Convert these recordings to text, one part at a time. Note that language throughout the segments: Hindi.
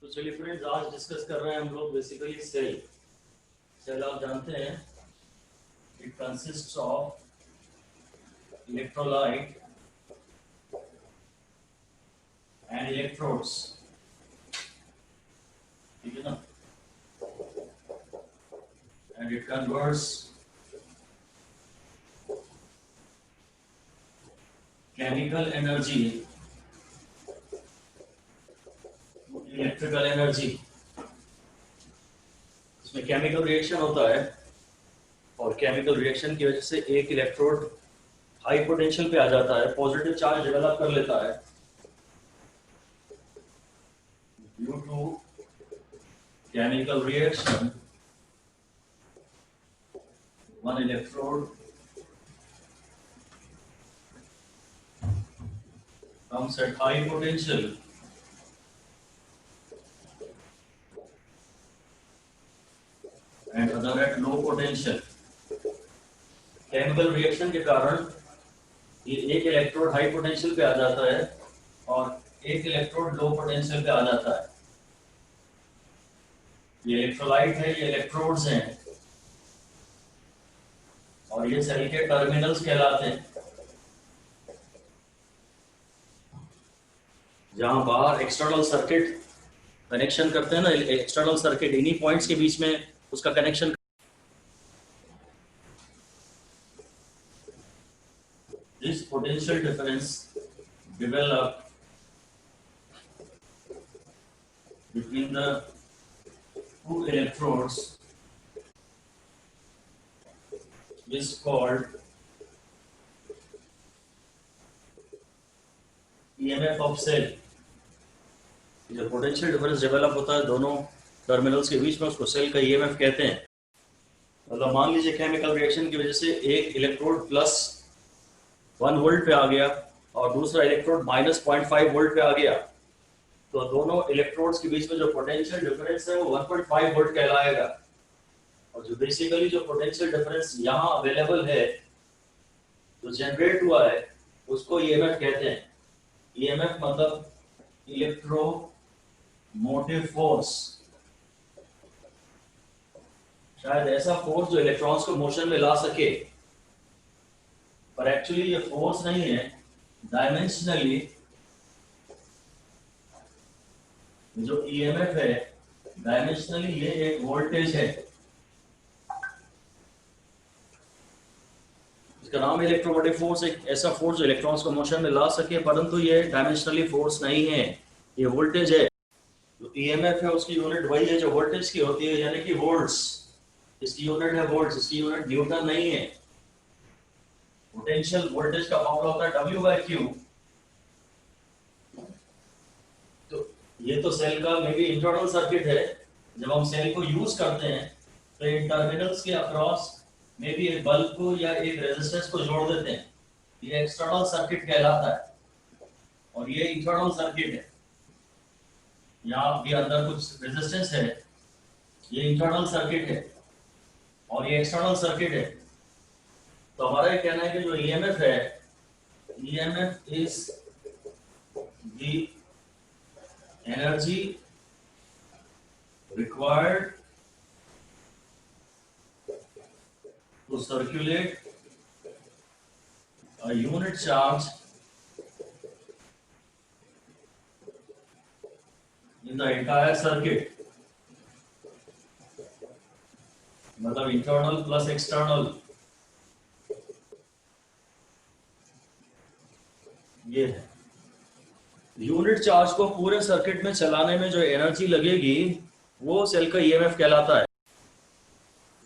तो चलिए फ्रेंड्स, आज डिस्कस कर रहे हैं हम लोग बेसिकली सेल। सेल आप जानते हैं, it consists of electrolyte and electrodes. ठीक है ना? And it converts chemical energy electrical energy. इसमें केमिकल रिएक्शन होता है और केमिकल रिएक्शन की वजह से एक इलेक्ट्रोड हाई पोटेंशियल पे आ जाता है, पॉजिटिव चार्ज डेवलप कर लेता है due to chemical reaction. One electrode comes at high potential and other at low potential। Chemical reaction के कारण ये एक इलेक्ट्रोड हाई पोटेंशियल पे आ जाता है और एक इलेक्ट्रोड लो पोटेंशियल पे आ जाता है। ये इलेक्ट्रोलाइट है, ये इलेक्ट्रोड्स हैं और ये सेल के टर्मिनल्स कहलाते हैं। जहां बाहर एक्सटर्नल सर्किट कनेक्शन करते हैं ना, एक्सटर्नल सर्किट इन्हीं पॉइंट्स के बीच में उसका connection. This potential difference develop between the two electrodes is called EMF of cell। जो पोटेंशियल डिफरेंस डेवलप होता है दोनों टर्मिनल्स के बीच में, उसको सेल का EMF कहते हैं। मतलब मान लीजिए केमिकल रिएक्शन की वजह से एक इलेक्ट्रोड प्लस 1 वोल्ट पे आ गया और दूसरा इलेक्ट्रोड माइनस 0.5 वोल्ट पे आ गया, तो दोनों इलेक्ट्रोड्स के बीच में जो पोटेंशियल डिफरेंस है वो 1.5 वोल्ट कहलाएगा। और जो बेसिकली जो पोटेंशियल डिफरेंस यहाँ अवेलेबल है, जो जनरेट हुआ है, उसको EMF कहते हैं। EMF मतलब इलेक्ट्रोमोटिव फोर्स। शायद ऐसा फोर्स जो इलेक्ट्रॉन्स को मोशन में ला सके, पर एक्चुअली ये फोर्स नहीं है। डायमेंशनली जो EMF है, डायमेंशनली ये एक वोल्टेज है। इसका नाम इलेक्ट्रोमोटिव फोर्स। एक ऐसा फोर्स जो इलेक्ट्रॉन्स को मोशन में ला सके, परंतु ये डायमेंशनली फोर्स नहीं है, ये वोल्टेज है। जो EMF है उसकी यूनिट वही है जो वोल्टेज की होती है, यानी कि वोल्ट्स। इसकी यूनिट है वोल्ट्स, इसकी यूनिट न्यूटन नहीं है। पोटेंशियल वोल्टेज का फॉर्मूला होता है W/Q। तो ये तो सेल का मे बी इंटरनल सर्किट है। जब हम सेल को यूज करते हैं तो इन टर्मिनल्स के अक्रॉस मे बी एक बल्ब को या एक रेजिस्टेंस को जोड़ देते हैं। ये एक्सटर्नल सर्किट कहलाता है और ये इंटरनल सर्किट है। यहाँ भी अंदर कुछ रेजिस्टेंस है, ये इंटरनल सर्किट है और ये एक्सटर्नल सर्किट है। तो हमारा ये कहना है कि जो EMF है, EMF is the energy required to circulate a unit charge in the entire circuit। मतलब इंटरनल प्लस एक्सटर्नल, ये है। यूनिट चार्ज को पूरे सर्किट में चलाने में जो एनर्जी लगेगी वो सेल का EMF कहलाता है।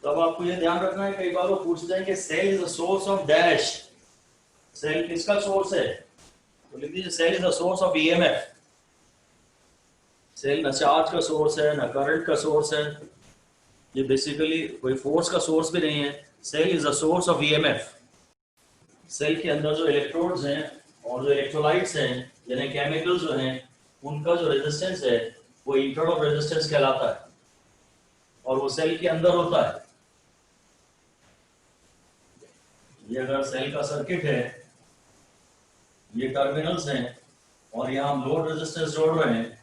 तो अब आपको ये ध्यान रखना है, कई बार वो पूछ जाएंगे cell is the source of dash. Cell किसका सोर्स है? तो लिख दीजिए cell is the source of EMF। Cell न चार्ज का सोर्स है, न करंट का सोर्स है, ये बेसिकली कोई फोर्स का सोर्स भी नहीं है। Cell is the source of EMF। Cell के अंदर जो इलेक्ट्रोड्स हैं और जो इलेक्ट्रोलाइट्स हैं, यानी केमिकल जो हैं, उनका जो रेजिस्टेंस है वो इंटरनल रेजिस्टेंस कहलाता है और वो सेल के अंदर होता है। ये अगर सेल का सर्किट है, ये टर्मिनल्स हैं और यहाँ हम लोड रेजिस्टेंस जोड़ रहे हैं,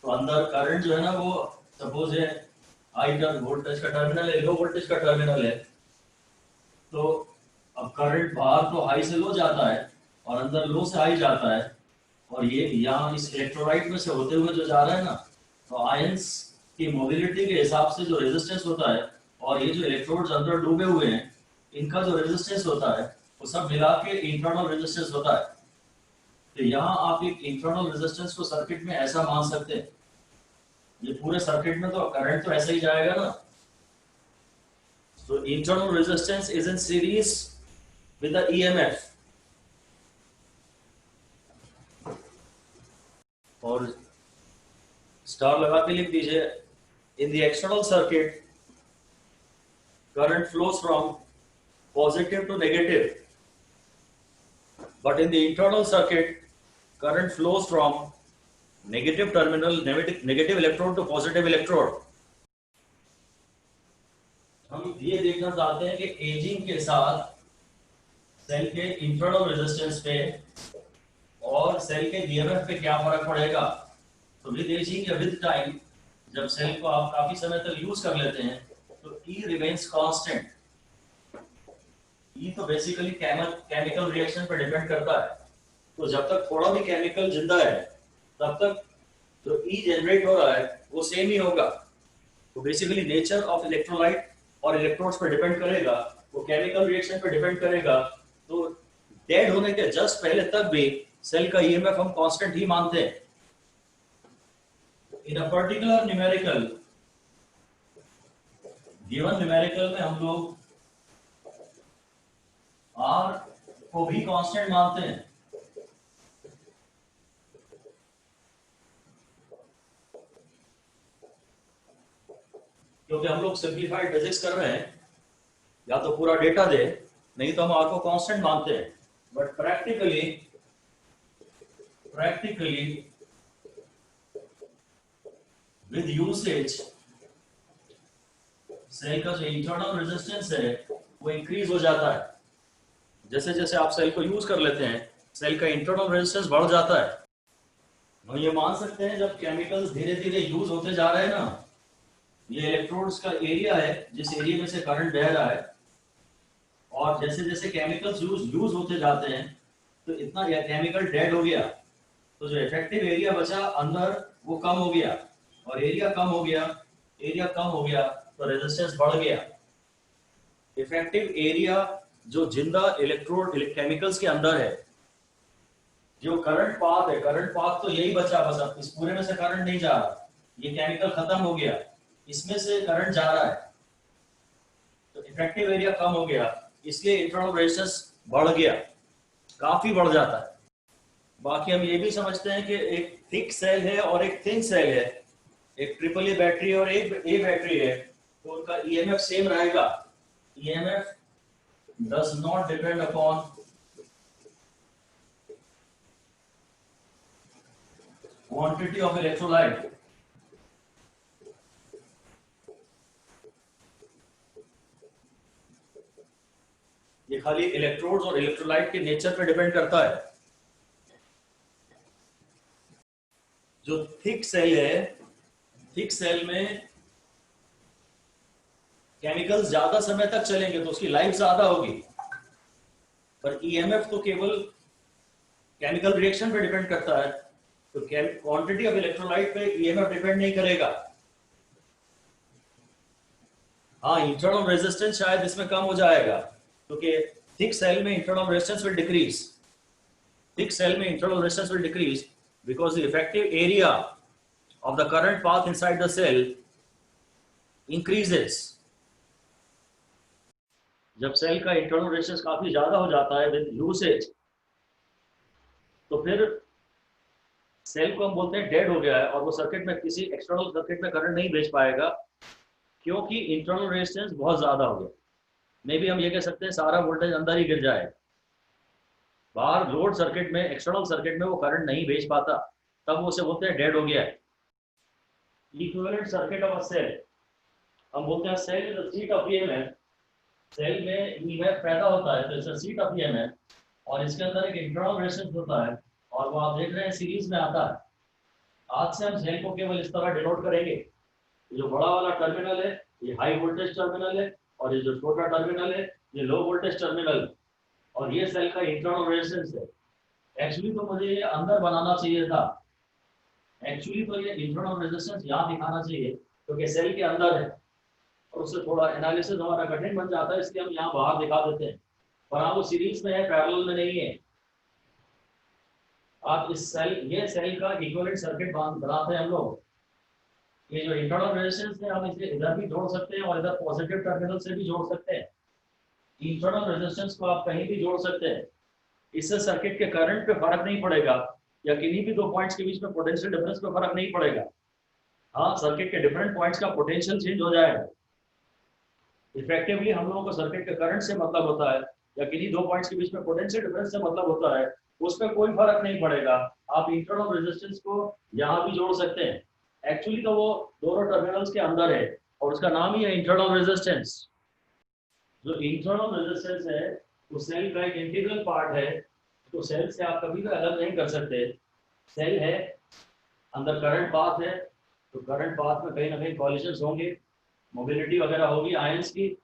तो अंदर करंट जो है ना वो सपोज है हाई वोल्टेज का टर्मिनल है, लो वोल्टेज का टर्मिनल है। तो अब करंट बाहर तो हाई से लो जाता है और अंदर लो से हाई जाता है, और ये यहाँ इस इलेक्ट्रोलाइट में से होते हुए जो जा रहा है ना, तो आयंस की मोबिलिटी के हिसाब से जो रेजिस्टेंस होता है और ये जो इलेक्ट्रोड्स अंदर डूबे हुए हैं इनका जो रेजिस्टेंस होता है वो सब मिला के इंटरनल रेजिस्टेंस होता है। तो यहाँ आप एक इंटरनल रेजिस्टेंस को सर्किट में ऐसा मान सकते हैं, ये पूरे सर्किट में तो करंट तो ऐसा ही जाएगा ना। तो internal resistance is in series with the EMF. और स्टार लगा के लिख दीजिए, in the external circuit current flows from positive to negative, but in the internal circuit current flows from negative terminal, negative electrode to positive electrode। हम ये देखना चाहते हैं कि एजिंग के साथ सेल के इंटरनल रेजिस्टेंस पे और सेल के ईएमएफ पे क्या फर्क पड़ेगा। तो विद एजिंग या विद टाइम जब सेल को आप काफी समय तक यूज कर लेते हैं तो E रिमेन्स कांस्टेंट। E तो बेसिकली केमिकल रिएक्शन पर डिपेंड करता है, तो जब तक थोड़ा भी केमिकल जिंदा है तब तक जो E जनरेट हो रहा है वो सेम ही होगा। तो बेसिकली नेचर ऑफ इलेक्ट्रोलाइट और इलेक्ट्रोड्स पर डिपेंड करेगा, वो केमिकल रिएक्शन पर डिपेंड करेगा। तो डेड होने के जस्ट पहले तक भी सेल का ईएमएफ हम कांस्टेंट ही मानते हैं। In a particular numerical, given numerical में हम लोग R को भी कांस्टेंट मानते हैं। क्योंकि हम लोग सिंप्लीफाइड फिजिक्स कर रहे हैं, या तो पूरा डेटा दे, नहीं तो हम R को कांस्टेंट मानते हैं। But practically with usage cell का जो इंटरनल रेजिस्टेंस है वो इंक्रीज हो जाता है। जैसे जैसे आप सेल को यूज कर लेते हैं सेल का इंटरनल रेजिस्टेंस बढ़ जाता है। हम ये मान सकते हैं जब केमिकल्स धीरे धीरे यूज होते जा रहे हैं ना, ये इलेक्ट्रोड्स का एरिया है जिस एरिया में से करंट बह रहा है, और जैसे जैसे केमिकल्स यूज होते जाते हैं तो इतना यह केमिकल डेड हो गया, तो जो इफेक्टिव एरिया बचा अंदर वो कम हो गया, और एरिया कम हो गया तो रेजिस्टेंस बढ़ गया। इफेक्टिव एरिया जो जिंदा इलेक्ट्रोड केमिकल्स के अंदर है, जो करंट पाथ तो यही बचा, बस अब इस पूरे में से करंट नहीं जा रहा, ये केमिकल खत्म हो गया, इसमें से करंट जा रहा है, तो इफेक्टिव एरिया कम हो गया, इसलिए इंटरनल रेजिस्टेंस बढ़ गया, काफी बढ़ जाता है। बाकी हम ये भी समझते हैं कि एक थिक सेल है और एक थिन सेल है, एक ट्रिपल ए बैटरी और एक ए बैटरी है, तो उनका ईएमएफ सेम रहेगा। EMF does not depend upon quantity of electrolyte. ये खाली इलेक्ट्रोड्स और इलेक्ट्रोलाइट के नेचर पे डिपेंड करता है। जो थिक सेल है, थिक सेल में केमिकल्स ज्यादा समय तक चलेंगे तो उसकी लाइफ ज्यादा होगी, पर ईएमएफ तो केवल केमिकल रिएक्शन पे डिपेंड करता है, तो क्वांटिटी ऑफ इलेक्ट्रोलाइट पे ईएमएफ डिपेंड नहीं करेगा। हाँ, इंटरनल रेजिस्टेंस शायद इसमें कम हो जाएगा, क्योंकि थिक सेल में internal resistance will decrease, thick cell में internal resistance will decrease because the effective area of the current path inside the cell increases। जब सेल का इंटरनल रेजिस्टेंस काफी ज्यादा हो जाता है विद यूसेज, तो फिर सेल को हम बोलते हैं डेड हो गया है, और वो सर्किट में किसी एक्सटर्नल सर्किट में करंट नहीं भेज पाएगा क्योंकि इंटरनल रेजिस्टेंस बहुत ज्यादा हो गया। मे भी हम ये कह सकते हैं सारा वोल्टेज अंदर ही गिर जाए, बाहर लोड सर्किट में एक्सटर्नल सर्किट में वो करंट नहीं भेज पाता, तब वो उसे बोलते हैं डेड हो गया है। Equivalent circuit of a cell, हम बोलते हैं cell is the seat of EMF, cell में ईएमएफ पैदा होता है तो it's a seat of EMF, और इसके अंदर एक इंटरनल रेजिस्टेंस होता है, और वो आप देख रहे हैं सीरीज में आता है। आज से हम सेल को केवल इस तरह डिनोट करेंगे, जो बड़ा वाला टर्मिनल है ये हाई वोल्टेज टर्मिनल है, और ये जो छोटा टर्मिनल है ये लो वोल्टेज टर्मिनल है, और ये सेल का इंटरनल रेजिस्टेंस है। एक्चुअली तो मुझे ये अंदर बनाना चाहिए था, एक्चुअली तो ये इंटरनल रेजिस्टेंस यहाँ दिखाना चाहिए क्योंकि सेल के अंदर है, और उससे थोड़ा एनालिसिस हमारा कठिन बन जाता है, इसलिए हम यहाँ बाहर दिखा देते हैं। पर हाँ वो सीरीज में है, पैरेलल में नहीं है। आप इस सेल, ये सेल का इक्विवेलेंट सर्किट बनाते हैं हम लोग। ये जो इंटरनल रेजिस्टेंस है हम इसे इधर भी जोड़ सकते हैं और इधर पॉजिटिव टर्मिनल से भी जोड़ सकते हैं। इंटरनल रेजिस्टेंस को आप कहीं भी जोड़ सकते हैं, इससे सर्किट के करंट पे फर्क नहीं पड़ेगा, या किन्हीं भी दो पॉइंट्स के बीच में पोटेंशियल डिफरेंस पे फर्क नहीं पड़ेगा। हाँ, सर्किट के डिफरेंट पॉइंट्स का पोटेंशियल चेंज हो जाएगा। इफेक्टिवली हम लोगों को सर्किट के करंट से मतलब होता है, या किन्हीं दो पॉइंट्स के बीच में पोटेंशियल डिफरेंस से मतलब होता है, उसमें कोई फर्क नहीं पड़ेगा। आप इंटरनल रेजिस्टेंस को यहाँ भी जोड़ सकते हैं। एक्चुअली तो वो दोनों टर्मिनल्स के अंदर है और उसका नाम ही है इंटरनल रेजिस्टेंस। जो इंटरनल रेजिस्टेंस है वो सेल का एक इंटीग्रल पार्ट है, तो सेल से आप कभी भी अलग नहीं कर सकते। सेल है, अंदर करंट पाथ है, तो करंट पाथ में कहीं ना कहीं कॉलिजन्स होंगे, मोबिलिटी वगैरह होगी आयंस की,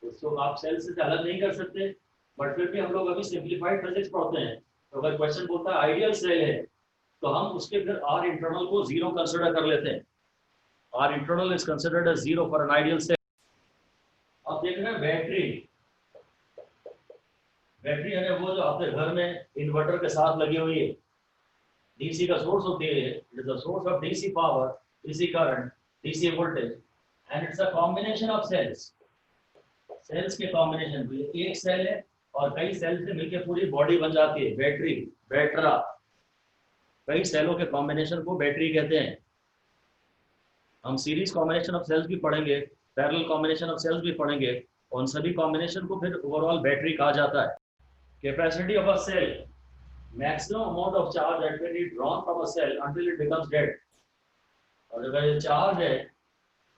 उसको आप सेल से अलग नहीं कर सकते। बट फिर भी हम लोग अभी सिंप्लीफाइड फिजिक्स पढ़ते हैं, तो अगर क्वेश्चन बोलता है आइडियल सेल है तो हम उसके फिर आर इंटरनल को जीरो कंसिडर कर लेते हैं। R internal is considered as zero for an ideal cell. अब देख रहे हैं बैटरी, बैटरी है वो जो आपके घर में इन्वर्टर के साथ लगी हुई है, डीसी का सोर्स होती है, it is the source of DC power, DC current, DC voltage, and it's a combination of cells. Cells के कॉम्बिनेशन, एक सेल है और कई सेल से मिलकर पूरी बॉडी बन जाती है, बैटरी, बैटरा। कई सेलों के कॉम्बिनेशन को बैटरी कहते हैं। हम सीरीज कॉम्बिनेशन ऑफ सेल्स भी पढ़ेंगे, पैरेलल कॉम्बिनेशन ऑफ सेल्स भी पढ़ेंगे, उन सभी कॉम्बिनेशन को फिर ओवरऑल बैटरी कहा जाता है। Capacity of a cell, maximum amount of charge that can be drawn from a cell until it becomes dead. और अगर ये चार्ज है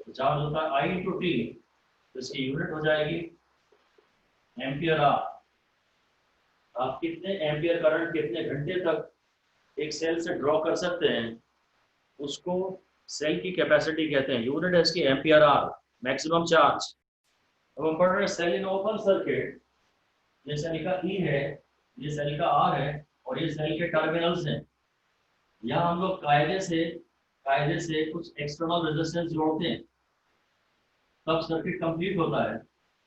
तो चार्ज होता है I into T, तो इसकी यूनिट हो जाएगी एम्पियर आर। आप कितने एम्पियर करंट कितने घंटे तक एक सेल से ड्रॉ कर सकते हैं, उसको सेल की कैपेसिटी कहते हैं। यूनिट है इसकी एम्पियर आर, मैक्सिमम चार्ज। अब हम पढ़ रहे हैं सेल इन ओपन सर्किट। ये सेल का ई है, ये सेल का आर है, और ये सेल के टर्मिनल्स हैं। यहाँ हम लोग कायदे से कुछ एक्सटर्नल रेजिस्टेंस जोड़ते हैं, तब सर्किट कंप्लीट होता है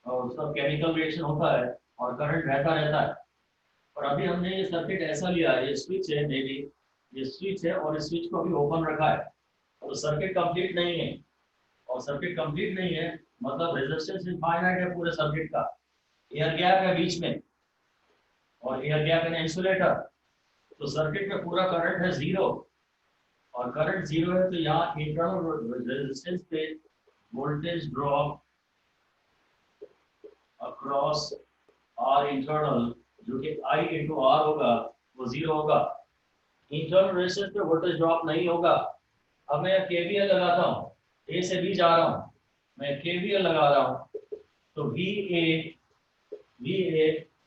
और उसका केमिकल रिएक्शन होता है और करंट बहता रहता है। और अभी हमने ये सर्किट ऐसा लिया है, ये स्विच है, मे बी ये स्विच है और इस स्विच को अभी ओपन रखा है, तो सर्किट कंप्लीट नहीं है। और सर्किट कंप्लीट नहीं है मतलब रेजिस्टेंस इनफाइनाइट है पूरे सर्किट का। एयर गैप है बीच में, और एयर गैप इन इंसुलेटर, तो सर्किट में पूरा करंट है जीरो। और करंट जीरो है तो यहाँ इंटरनल रेजिस्टेंस पे voltage drop across R internal, जो कि I into R होगा, वो जीरो होगा। इंटरनल रेजिस्टेंस पे वोल्टेज ड्रॉप नहीं होगा। अब मैं KVL लगाता हूँ, A से B जा रहा हूँ, मैं KVL लगा रहा हूँ, तो VA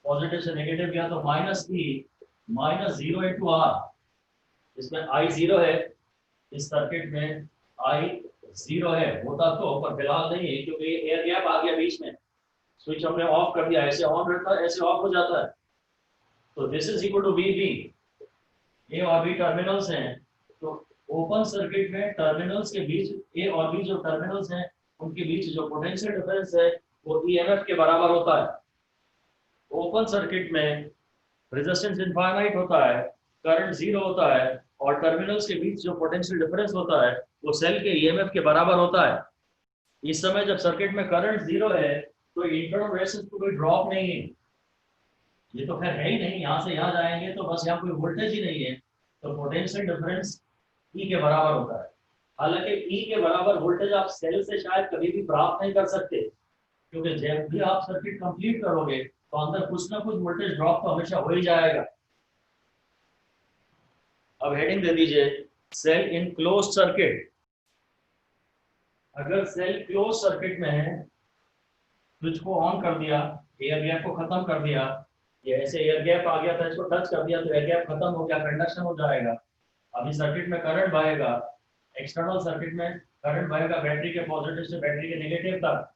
पॉजिटिव से नेगेटिव गया तो minus E minus zero into R. इसमें I जीरो है, इस सर्किट में I जीरो है, होता तो पर फिलहाल नहीं है क्योंकि एयर गैप आ गया बीच में। स्विच हमने ऑफ कर दिया, ऐसे ऑन रहता है, ऐसे ऑफ हो जाता है। तो this is equal to VB। A और बी टर्मिनल्स हैं, तो ओपन सर्किट में टर्मिनल्स के बीच, ए और बी जो टर्मिनल्स हैं उनके बीच जो पोटेंशियल डिफरेंस है वो EMF के बराबर होता है। ओपन सर्किट में रेजिस्टेंस इनफाइनाइट होता है, करंट जीरो होता है, और टर्मिनल्स के बीच जो पोटेंशियल डिफरेंस होता है वो सेल के EMF के बराबर होता है। इस समय जब सर्किट में करंट जीरो है तो इंटरनल रेजिस्टेंस को कोई ड्रॉप नहीं है, ये तो खैर है ही नहीं, यहाँ से यहाँ जाएंगे तो बस यहाँ कोई वोल्टेज ही नहीं है, तो पोटेंशियल डिफरेंस E के बराबर होता है। हालांकि E के बराबर वोल्टेज आप सेल से शायद कभी भी प्राप्त नहीं कर सकते, क्योंकि जब भी आप सर्किट कंप्लीट करोगे तो अंदर कुछ ना कुछ वोल्टेज ड्रॉप तो हमेशा हो ही जाएगा। अब हेडिंग दे दीजिए, सेल इन क्लोज सर्किट। अगर सेल क्लोज सर्किट में है, स्विच को ऑन कर दिया, एयर गैप को खत्म कर दिया, ये ऐसे एयर गैप आ गया था, इसको टच कर दिया तो एयर गैप खत्म हो गया, कंडक्शन हो जाएगा। अभी सर्किट में करंट बहेगा, एक्सटर्नल सर्किट में करंट बहेगा बैटरी के पॉजिटिव से बैटरी के नेगेटिव तक,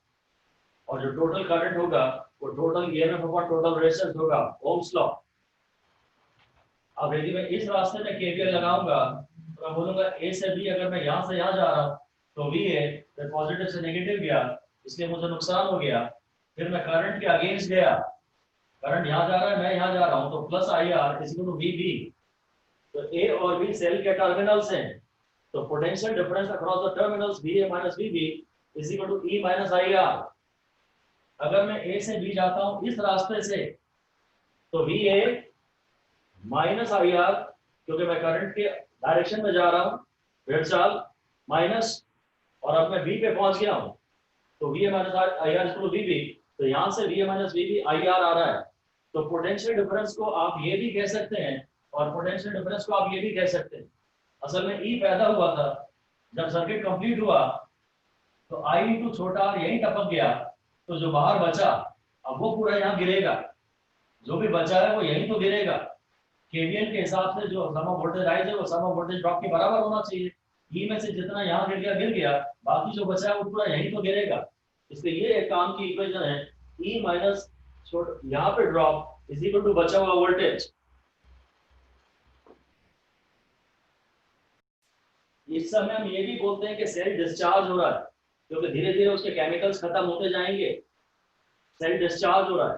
और जो टोटल करंट होगा वो टोटल ईएमएफ होगा, टोटल रेजिस्टेंस होगा, ओम्स लॉ। अब यदि मैं इस रास्ते में केवीएल लगाऊंगा तो मैं बोलूंगा ए से बी, अगर मैं यहाँ से यहाँ जा रहा हूँ तो वी ए पॉजिटिव से नेगेटिव गया, इसलिए मुझे नुकसान हो गया। फिर मैं करंट के अगेंस्ट गया, करंट यहाँ जा रहा है, मैं यहाँ जा रहा हूँ, तो plus I R is equal to V B. तो ए और बी सेल के टर्मिनल्स हैं, तो potential difference across the terminals V A minus V B is equal to E minus I R. अगर मैं ए से बी जाता हूँ इस रास्ते से तो V A minus I are, क्योंकि मैं करंट के डायरेक्शन में जा रहा हूँ, डेढ़ साल माइनस, और अब मैं बी पे पहुंच गया हूँ तो V A minus I R equal to V B. तो यहाँ से V A minus V B I R आ रहा है। तो पोटेंशियल डिफरेंस को आप ये भी कह सकते हैं और पोटेंशियल डिफरेंस को आप ये भी कह सकते हैं। असल में ई पैदा हुआ था जब सर्किट कंप्लीट हुआ, तो आई इंटू छोटा आर यहीं टपक गया, तो जो बाहर बचा अब वो पूरा यहाँ गिरेगा, जो भी बचा है वो यहीं तो गिरेगा। केवीएल के हिसाब से जो सम ऑफ वोल्टेज राइज है वो सम ऑफ वोल्टेज ड्रॉप के बराबर होना चाहिए। ई में से जितना यहाँ गिर गया, बाकी जो बचा है वो पूरा यहीं तो गिरेगा। इसलिए ये एक काम की इक्वेशन है, ई माइनस यहाँ पे ड्रॉप इज इक्वल टू बचा हुआ वोल्टेज। इस समय हम ये भी बोलते हैं कि सेल डिस्चार्ज हो रहा है, क्योंकि धीरे धीरे उसके केमिकल्स खत्म होते जाएंगे, सेल डिस्चार्ज हो रहा है।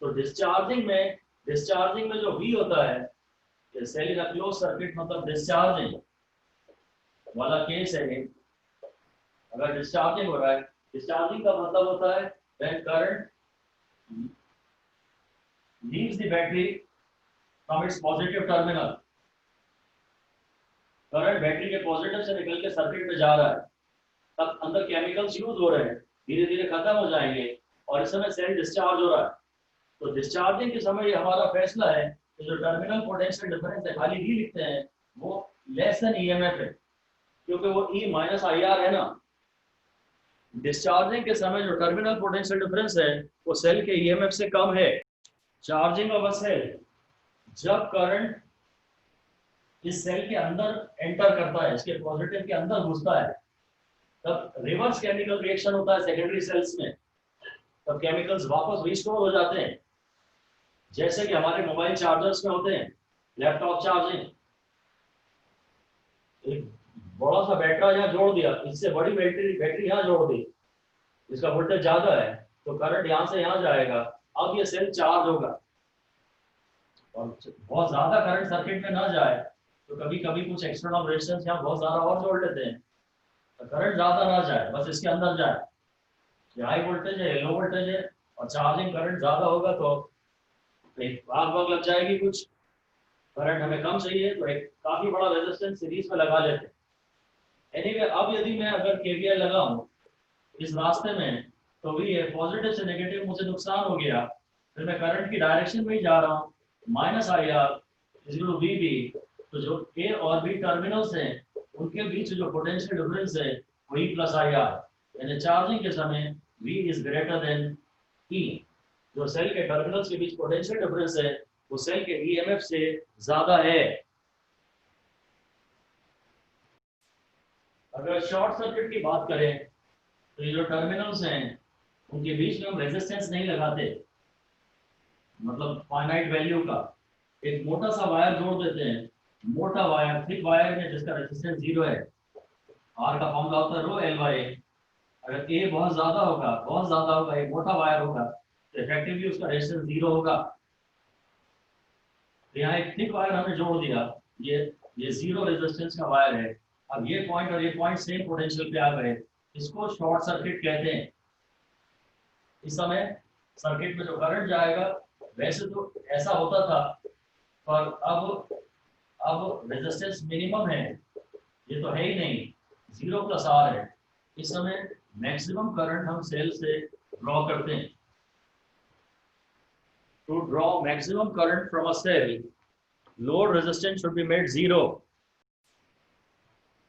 तो डिस्चार्जिंग में जो वी होता है, cell in a close circuit मतलब डिस्चार्जिंग वाला केस है। अगर डिस्चार्जिंग हो रहा है, डिस्चार्जिंग का मतलब होता है when current leaves the battery from its positive terminal. Current battery के पॉजिटिव से निकल के सर्किट में जा रहा है, तब अंदर केमिकल्स यूज हो रहे हैं, धीरे धीरे खत्म हो जाएंगे और इस समय सेल डिस्चार्ज हो रहा है। तो डिस्चार्जिंग के समय ये हमारा फैसला है कि जो टर्मिनल पोटेंशियल डिफरेंस है, खाली वी लिखते हैं, वो लेस देन ईएमएफ है, क्योंकि वो ई माइनस आई आर है ना। डिस्चार्जिंग के समय जो टर्मिनल पोटेंशियल डिफरेंस है वो सेल के ईएमएफ से कम है। चार्जिंग ऑफ अ सेल, जब करंट इस सेल के अंदर एंटर करता है, इसके पॉजिटिव के अंदर घुसता है, तब रिवर्स केमिकल रिएक्शन होता है सेकेंडरी सेल्स में, तब केमिकल्स वापस रिस्टोर हो जाते हैं, जैसे कि हमारे मोबाइल चार्जर्स में होते हैं, लैपटॉप चार्जिंग। एक बड़ा सा बैटरा यहाँ जोड़ दिया, इससे बड़ी बैटरी यहाँ जोड़ दी, इसका वोल्टेज ज्यादा है तो करंट यहाँ से यहाँ जाएगा, अब ये सेल चार्ज होगा। और बहुत ज्यादा करंट सर्किट में ना जाए तो कभी कभी कुछ एक्सटर्नल रेजिस्टेंस यहाँ बहुत ज्यादा और जोड़ लेते हैं, तो करंट ज्यादा ना जाए, बस इसके अंदर जाए। ये हाई वोल्टेज है, लो वोल्टेज है, और चार्जिंग करंट ज्यादा होगा तो एक आग लग जाएगी, कुछ करंट हमें कम चाहिए तो एक काफी बड़ा रेजिस्टेंस सीरीज में लगा लेते हैं। एनीवे, अब यदि मैं अगर केवीएल लगाऊं इस रास्ते में तो भी ये पॉजिटिव से नेगेटिव मुझे नुकसान हो गया, फिर मैं करंट की डायरेक्शन में ही जा रहा हूँ, minus I R is equal to V B. तो जो ए और बी टर्मिनल्स हैं उनके बीच जो पोटेंशियल डिफरेंस है वो ई प्लस आई आर, यानी चार्जिंग के समय V is greater than E। जो सेल के टर्मिनल्स के बीच पोटेंशियल डिफरेंस है वो सेल के ईएमएफ से ज्यादा है। अगर शॉर्ट सर्किट की बात करें तो ये जो टर्मिनल्स हैं उनके बीच में हम रेजिस्टेंस नहीं लगाते, मतलब फाइनाइट वैल्यू का एक मोटा सा वायर जोड़ देते हैं, मोटा वायर, थिक वायर में जिसका रेजिस्टेंस 0 है। आर का फॉर्मूला होता है रो एल बाई। अगर ए बहुत ज्यादा होगा, एक मोटा वायर होगा तो इफेक्टिवली उसका रेजिस्टेंस 0 होगा। तो यहाँ एक थिक वायर हमने जोड़ दिया, ये 0 रेजिस्टेंस का वायर है। अब ये पॉइंट और ये पॉइंट सेम पोटेंशियल पे आ गए, इसको शॉर्ट सर्किट कहते हैं। इस समय सर्किट में जो करंट जाएगा वैसे तो ऐसा होता था, पर अब रेजिस्टेंस मिनिमम है, ये तो है ही नहीं, 0 प्लस आर है। इस समय मैक्सिमम करंट हम सेल से ड्रॉ करते हैं। To draw maximum current from a cell, load resistance should be made 0।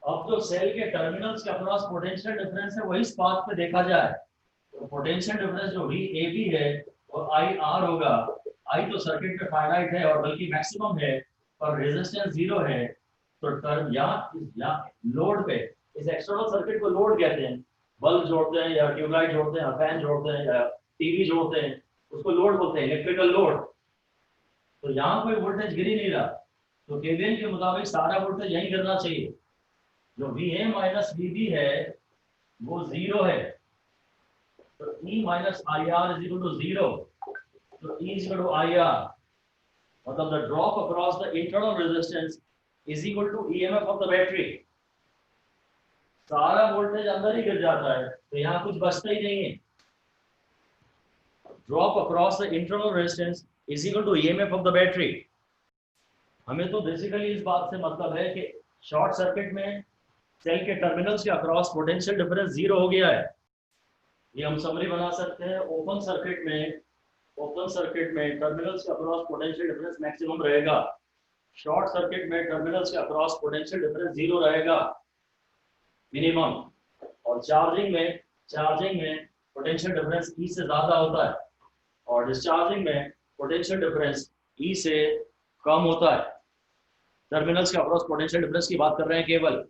अब जो सेल के टर्मिनल्स के अक्रॉस पोटेंशियल डिफरेंस है वही इस पाथ पे देखा जाए तो पोटेंशियल डिफरेंस जो वी ए बी है वो आई आर होगा। आई तो सर्किट में फाइनाइट है और बल्कि मैक्सिमम है, पर रेजिस्टेंस 0 है, तो टर्म यहाँ लोड पे, इस एक्सटर्नल सर्किट को लोड कहते हैं। बल्ब जोड़ते हैं या ट्यूबलाइट जोड़ते हैं या फैन जोड़ते हैं या टीवी जोड़ते हैं, उसको लोड बोलते हैं, इलेक्ट्रिकल लोड। तो यहाँ कोई वोल्टेज गिर ही नहीं रहा, तो केवीएल के मुताबिक सारा वोल्टेज यहीं गिरना चाहिए। जो VA माइनस VB है वो जीरो है, तो E minus IR is equal to zero. तो E is equal to IR, मतलब the drop across the internal resistance is equal to EMF of the battery. सारा वोल्टेज अंदर ही गिर जाता है, तो यहाँ कुछ बचता ही नहीं है। Drop across the internal resistance is equal to EMF of the battery. हमें तो बेसिकली इस बात से मतलब है कि शॉर्ट सर्किट में सेल के टर्मिनल्स के अक्रॉस पोटेंशियल डिफरेंस जीरो हो गया है। ये हम समरी बना सकते हैं। ओपन सर्किट में टर्मिनल्स के अक्रॉस पोटेंशियल डिफरेंस मैक्सिमम रहेगा, शॉर्ट सर्किट में टर्मिनल्स के अक्रॉस पोटेंशियल डिफरेंस जीरो रहेगा मिनिमम। और चार्जिंग में पोटेंशियल डिफरेंस E से ज्यादा होता है, और डिस्चार्जिंग में पोटेंशियल डिफरेंस E से कम होता है। टर्मिनल्स के अक्रॉस पोटेंशियल डिफरेंस की बात कर रहे हैं केवल।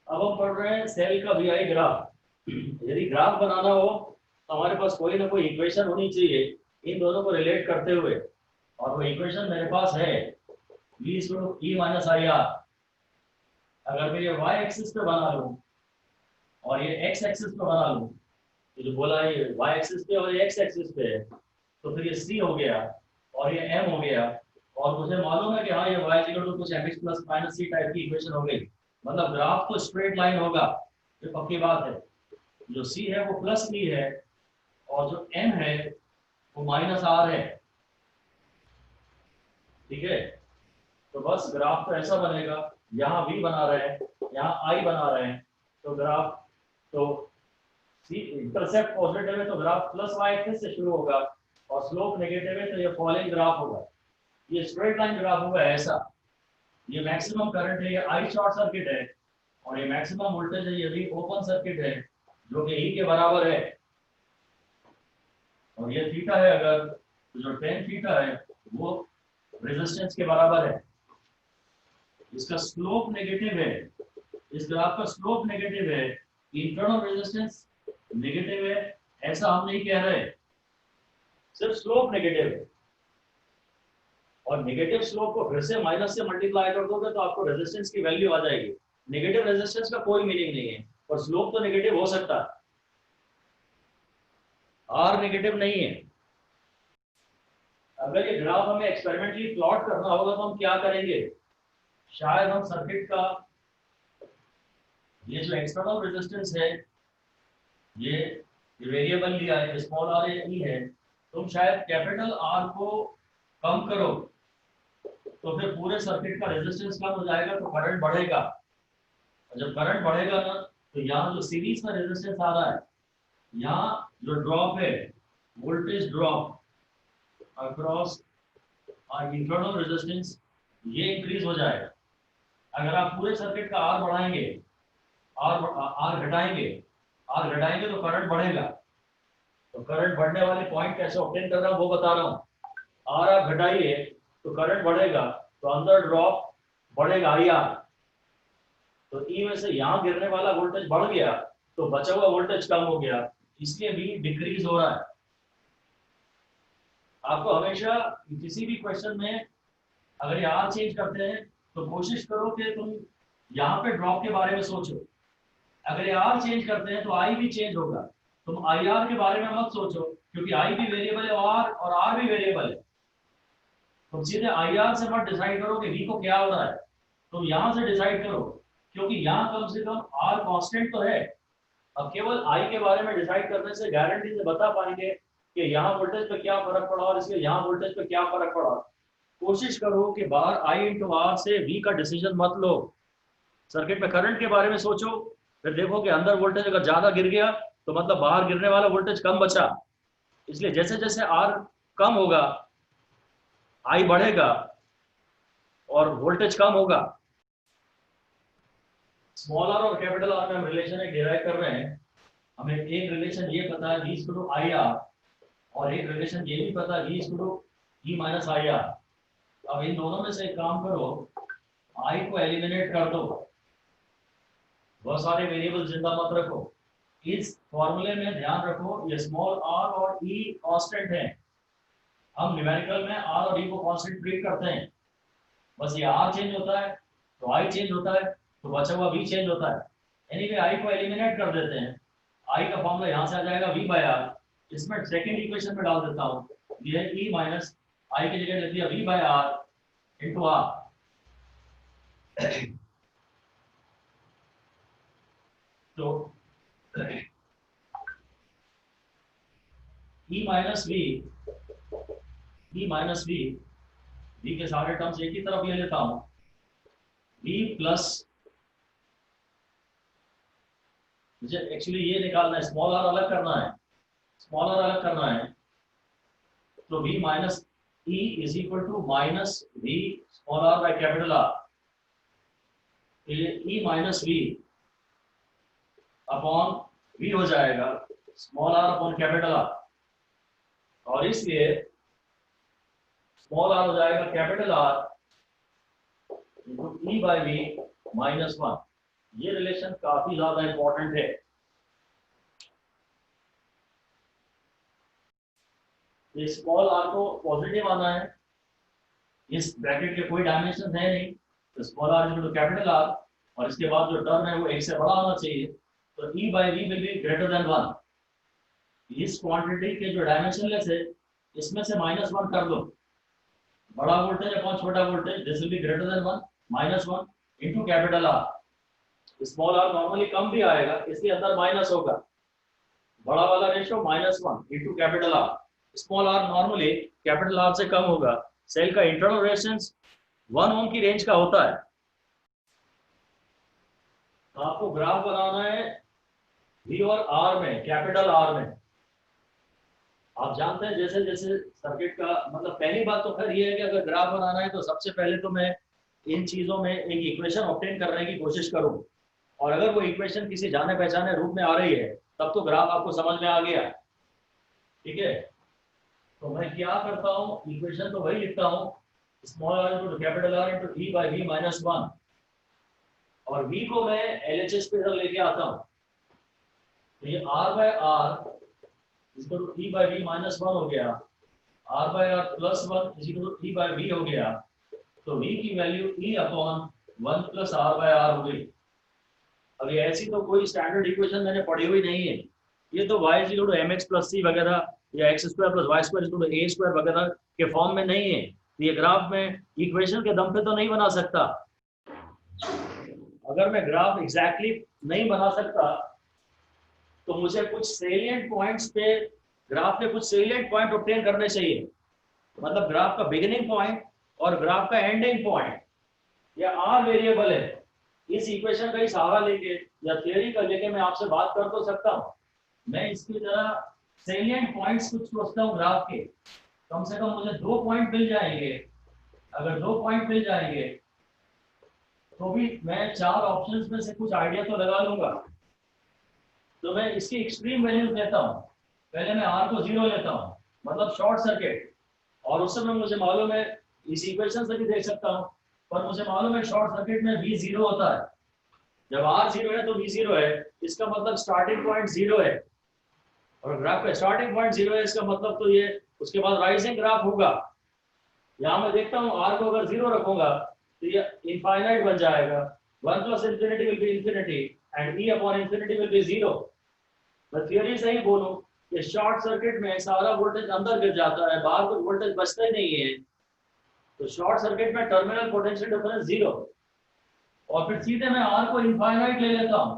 अब हम पढ़ रहे हैं सेल का VI ग्राफ। यदि ग्राफ बनाना हो तो हमारे पास कोई ना कोई इक्वेशन होनी चाहिए इन दोनों को रिलेट करते हुए, और वो इक्वेशन मेरे पास है V is to E minus IR। अगर मैं ये y एक्सिस पे बना लूं और ये x एक्सिस पे बना लूं, तो जो बोला है ये y एक्सिस पे और ये x एक्सिस पे है, तो फिर ये C हो गया और ये M हो गया, और मुझे मालूम है कि हाँ ये y इक्वल टू कुछ mx plus minus c type की इक्वेशन हो गई। मतलब ग्राफ तो स्ट्रेट लाइन होगा, ये पक्की बात है। जो c है वो प्लस b है और जो m है वो माइनस r है, ठीक है। तो बस ग्राफ तो ऐसा बनेगा, यहाँ v बना रहे हैं, यहाँ I बना रहे हैं, तो ग्राफ तो c इंटरसेप्ट पॉजिटिव है तो ग्राफ प्लस y एक्सिस से शुरू होगा, और स्लोप नेगेटिव है तो ये फॉलिंग ग्राफ होगा। ये स्ट्रेट लाइन ग्राफ होगा ऐसा। ये मैक्सिमम करंट है, ये I शॉर्ट सर्किट है, और ये मैक्सिमम वोल्टेज है, ये भी ओपन सर्किट है जो कि E के बराबर है। और ये थीटा है, अगर तो जो टेन थीटा है वो रेजिस्टेंस के बराबर है। इसका स्लोप नेगेटिव है, इस ग्राफ का स्लोप नेगेटिव है, इंटरनल रेजिस्टेंस नेगेटिव है, ऐसा हम नहीं कह रहे, सिर्फ स्लोप नेगेटिव है। और नेगेटिव स्लोप को फिर से माइनस से मल्टीप्लाई कर दोगे तो आपको रेजिस्टेंस की वैल्यू आ जाएगी। नेगेटिव रेजिस्टेंस का कोई मीनिंग नहीं है, और स्लोप तो नेगेटिव हो सकता है, आर नेगेटिव नहीं है। अगर ये ग्राफ हमें एक्सपेरिमेंटली प्लॉट करना होगा तो हम क्या करेंगे, शायद हम सर्किट का ये जो एक्सटर्नल रेजिस्टेंस है, ये वेरिएबल लिया है, स्मॉल r या E है, तुम शायद कैपिटल R को कम करो तो फिर पूरे सर्किट का रेजिस्टेंस कम हो जाएगा, तो करंट बढ़ेगा। और जब करंट बढ़ेगा ना, तो यहाँ जो सीरीज में रेजिस्टेंस आ रहा है, यहाँ जो ड्रॉप है, voltage drop across internal resistance, ये इंक्रीज हो जाएगा। अगर आप पूरे सर्किट का R बढ़ाएंगे, R घटाएंगे तो करंट बढ़ेगा। तो करंट बढ़ने वाले पॉइंट कैसे ऑब्टेन कर रहा हूँ वो बता रहा हूँ। R आप घटाइए तो करंट बढ़ेगा, तो अंदर ड्रॉप बढ़ेगा IR। तो E में से यहाँ गिरने वाला वोल्टेज बढ़ गया तो बचा हुआ वोल्टेज कम हो गया, इसलिए भी डिक्रीज हो रहा है। आपको हमेशा किसी भी क्वेश्चन में अगर ये R चेंज करते हैं तो कोशिश करो कि तुम यहाँ पे ड्रॉप के बारे में सोचो। अगर ये R चेंज करते हैं तो I भी चेंज होगा, तुम IR के बारे में मत सोचो, क्योंकि I भी वेरिएबल है और R भी वेरिएबल है। तुम सीधे IR से मत डिसाइड करो कि V को क्या हो रहा है, तुम यहाँ से डिसाइड करो, क्योंकि यहाँ कम से कम R कांस्टेंट तो है। अब केवल I के बारे में डिसाइड करने से गारंटी से बता पाएंगे कि यहाँ वोल्टेज पे क्या फर्क पड़ा और इसके यहाँ वोल्टेज पे क्या फर्क पड़ा। कोशिश करो कि बाहर I इंटू R से V का डिसीजन मत लो, सर्किट में करंट के बारे में सोचो, फिर देखो कि अंदर वोल्टेज अगर ज्यादा गिर गया तो मतलब बाहर गिरने वाला वोल्टेज कम बचा। इसलिए जैसे जैसे R कम होगा I बढ़ेगा और वोल्टेज कम होगा। स्मॉल r और कैपिटल R में हम रिलेशन एक डिराइव कर रहे हैं। हमें एक रिलेशन ये पता है V = IR, और एक रिलेशन ये भी पता है V = E - IR। अब इन दोनों में से एक काम करो, आई को एलिमिनेट कर दो, बहुत सारे वेरिएबल जिंदा मत रखो। इस फॉर्मूले में ध्यान रखो ये स्मॉल आर और ई कांस्टेंट है। हम न्यूमेरिकल में आर और ई को कांस्टेंट ट्रीट करते हैं, बस ये आर चेंज होता है तो आई चेंज होता है, तो बचा हुआ वी चेंज होता है। एनीवे आई को एलिमिनेट कर देते हैं, आई का फॉर्मूला यहाँ से आ जाएगा वी बाय आर। इसमें सेकेंड इक्वेशन में डाल देता हूँ, ये है ई माइनस आई की जगह लिख दिया V by R into R. तो E minus V, E minus V, V के सारे टर्म्स एक ही तरफ ले लेता हूं, वी प्लस, मुझे एक्चुअली ये निकालना है, स्मॉल आर अलग करना है, स्मॉल आर अलग करना है। तो V minus E is equal to minus V small R by capital R. E minus V upon V हो जाएगा small R upon capital R, और इसलिए स्मॉल आर हो जाएगा capital R into E by we minus 1। ये रिलेशन काफी ज्यादा इंपॉर्टेंट है। ये स्मॉल आर को पॉजिटिव आना है, इस ब्रैकेट के कोई डायमेंशन है नहीं, तो small R equal to capital R, और इसके बाद जो टर्म है वो एक से बड़ा होना चाहिए, तो E by V will be greater than 1। इस क्वांटिटी के जो डायमेंशनलेस है इसमें से -1 कर दो, बड़ा वोल्टेज अपॉन छोटा voltage, this will be greater than 1 -1 into capital R. Small R normally कम भी आएगा, इसके अंदर माइनस होगा, बड़ा वाला ratio -1 into capital R. Small R normally capital R से कम होगा। सेल का इंटरनल रेजिस्टेंस 1 ओम की रेंज का होता है। तो आपको ग्राफ बनाना है वी और आर में, कैपिटल आर में। आप जानते हैं जैसे जैसे सर्किट का मतलब, पहली बात तो खैर ये है कि अगर ग्राफ बनाना है तो सबसे पहले तो मैं इन चीजों में एक इक्वेशन ऑब्टेन करने की कोशिश करूं, और अगर वो इक्वेशन किसी जाने पहचाने रूप में आ रही है तब तो ग्राफ आपको समझ में आ गया, ठीक है। तो मैं क्या करता हूँ, इक्वेशन तो वही लिखता हूँ, small R into capital R into E by we minus 1, और वी को मैं एलएचएस पे इधर लेके आता हूँ, तो ये r by r equal to e by we minus 1 हो गया, r by r plus 1 is equal to e by v हो गया। तो वी की value e upon 1 plus r by r हो गई। अब ये ऐसी तो कोई स्टैंडर्ड इक्वेशन मैंने पढ़ी हुई नहीं है, ये तो y equal to mx plus c वगैरह या x square plus y square equal to a square वगैरह के फॉर्म में नहीं है। ये ग्राफ में इक्वेशन के दम पे तो नहीं बना सकता। अगर मैं ग्राफ एग्जैक्टली नहीं बना सकता तो मुझे कुछ सेलिएंट पॉइंट्स पे, ग्राफ पे कुछ सेलिएंट पॉइंट ऑब्टेन करने चाहिए, मतलब ग्राफ का बिगिनिंग पॉइंट और ग्राफ का एंडिंग पॉइंट, या आर वेरिएबल है। इस इक्वेशन का ही सहारा लेके या थियरी का लेके मैं आपसे बात कर तो सकता हूँ, मैं इसकी तरह सेलिएंट पॉइंट्स कुछ सोचता हूँ ग्राफ के, कम से कम मुझे 2 पॉइंट मिल जाएंगे। अगर 2 पॉइंट मिल जाएंगे तो भी मैं 4 ऑप्शंस में से कुछ आइडिया तो लगा लूंगा। तो मैं इसकी एक्सट्रीम वैल्यूज लेता हूँ, पहले मैं आर को 0 लेता हूँ, मतलब शॉर्ट सर्किट, और उस समय मुझे मालूम है, इस इक्वेशन से भी देख सकता हूँ, पर मुझे मालूम है शॉर्ट सर्किट में V 0 होता है। जब R 0 है तो V 0 है, इसका मतलब स्टार्टिंग पॉइंट 0 है, और ग्राफ का स्टार्टिंग पॉइंट 0 है, इसका मतलब तो ये उसके बाद राइजिंग ग्राफ होगा। यहाँ मैं देखता हूँ R को अगर 0 रखूंगा तो ये इनफाइनाइट बन जाएगा, 1 plus infinity will be infinity and E upon infinity will be 0। मैं थियरी से ही बोलूं कि शॉर्ट सर्किट में सारा वोल्टेज अंदर गिर जाता है, बाहर कुछ वोल्टेज बचता ही नहीं है, तो शॉर्ट सर्किट में टर्मिनल पोटेंशियल डिफरेंस 0, और फिर सीधे मैं आर को इनफाइनाइट ले लेता हूं।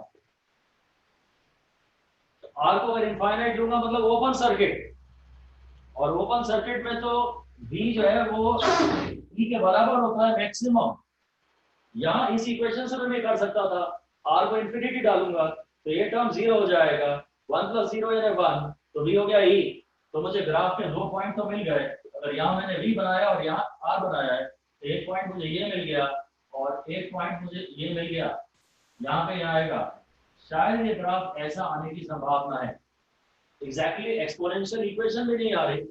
आर को अगर इनफाइनाइट लूंगा मतलब ओपन सर्किट, और ओपन सर्किट में तो V जो है वो E के बराबर होता है मैक्सिमम। यहाँ इस इक्वेशन से मैं कर सकता था, आर को इन्फिनिटी डालूंगा तो ये टर्म 0 हो जाएगा, 1 प्लस 0 यानी 1, तो V हो गया E। तो मुझे ग्राफ के 2 पॉइंट तो मिल गए, अगर यहाँ मैंने V बनाया और यहाँ R बनाया है तो एक पॉइंट मुझे ये मिल गया और एक पॉइंट मुझे ये मिल गया, यहाँ पे आएगा। शायद ये ग्राफ ऐसा आने की संभावना है, एग्जैक्टली एक्सपोनेंशियल इक्वेशन में नहीं आ रही,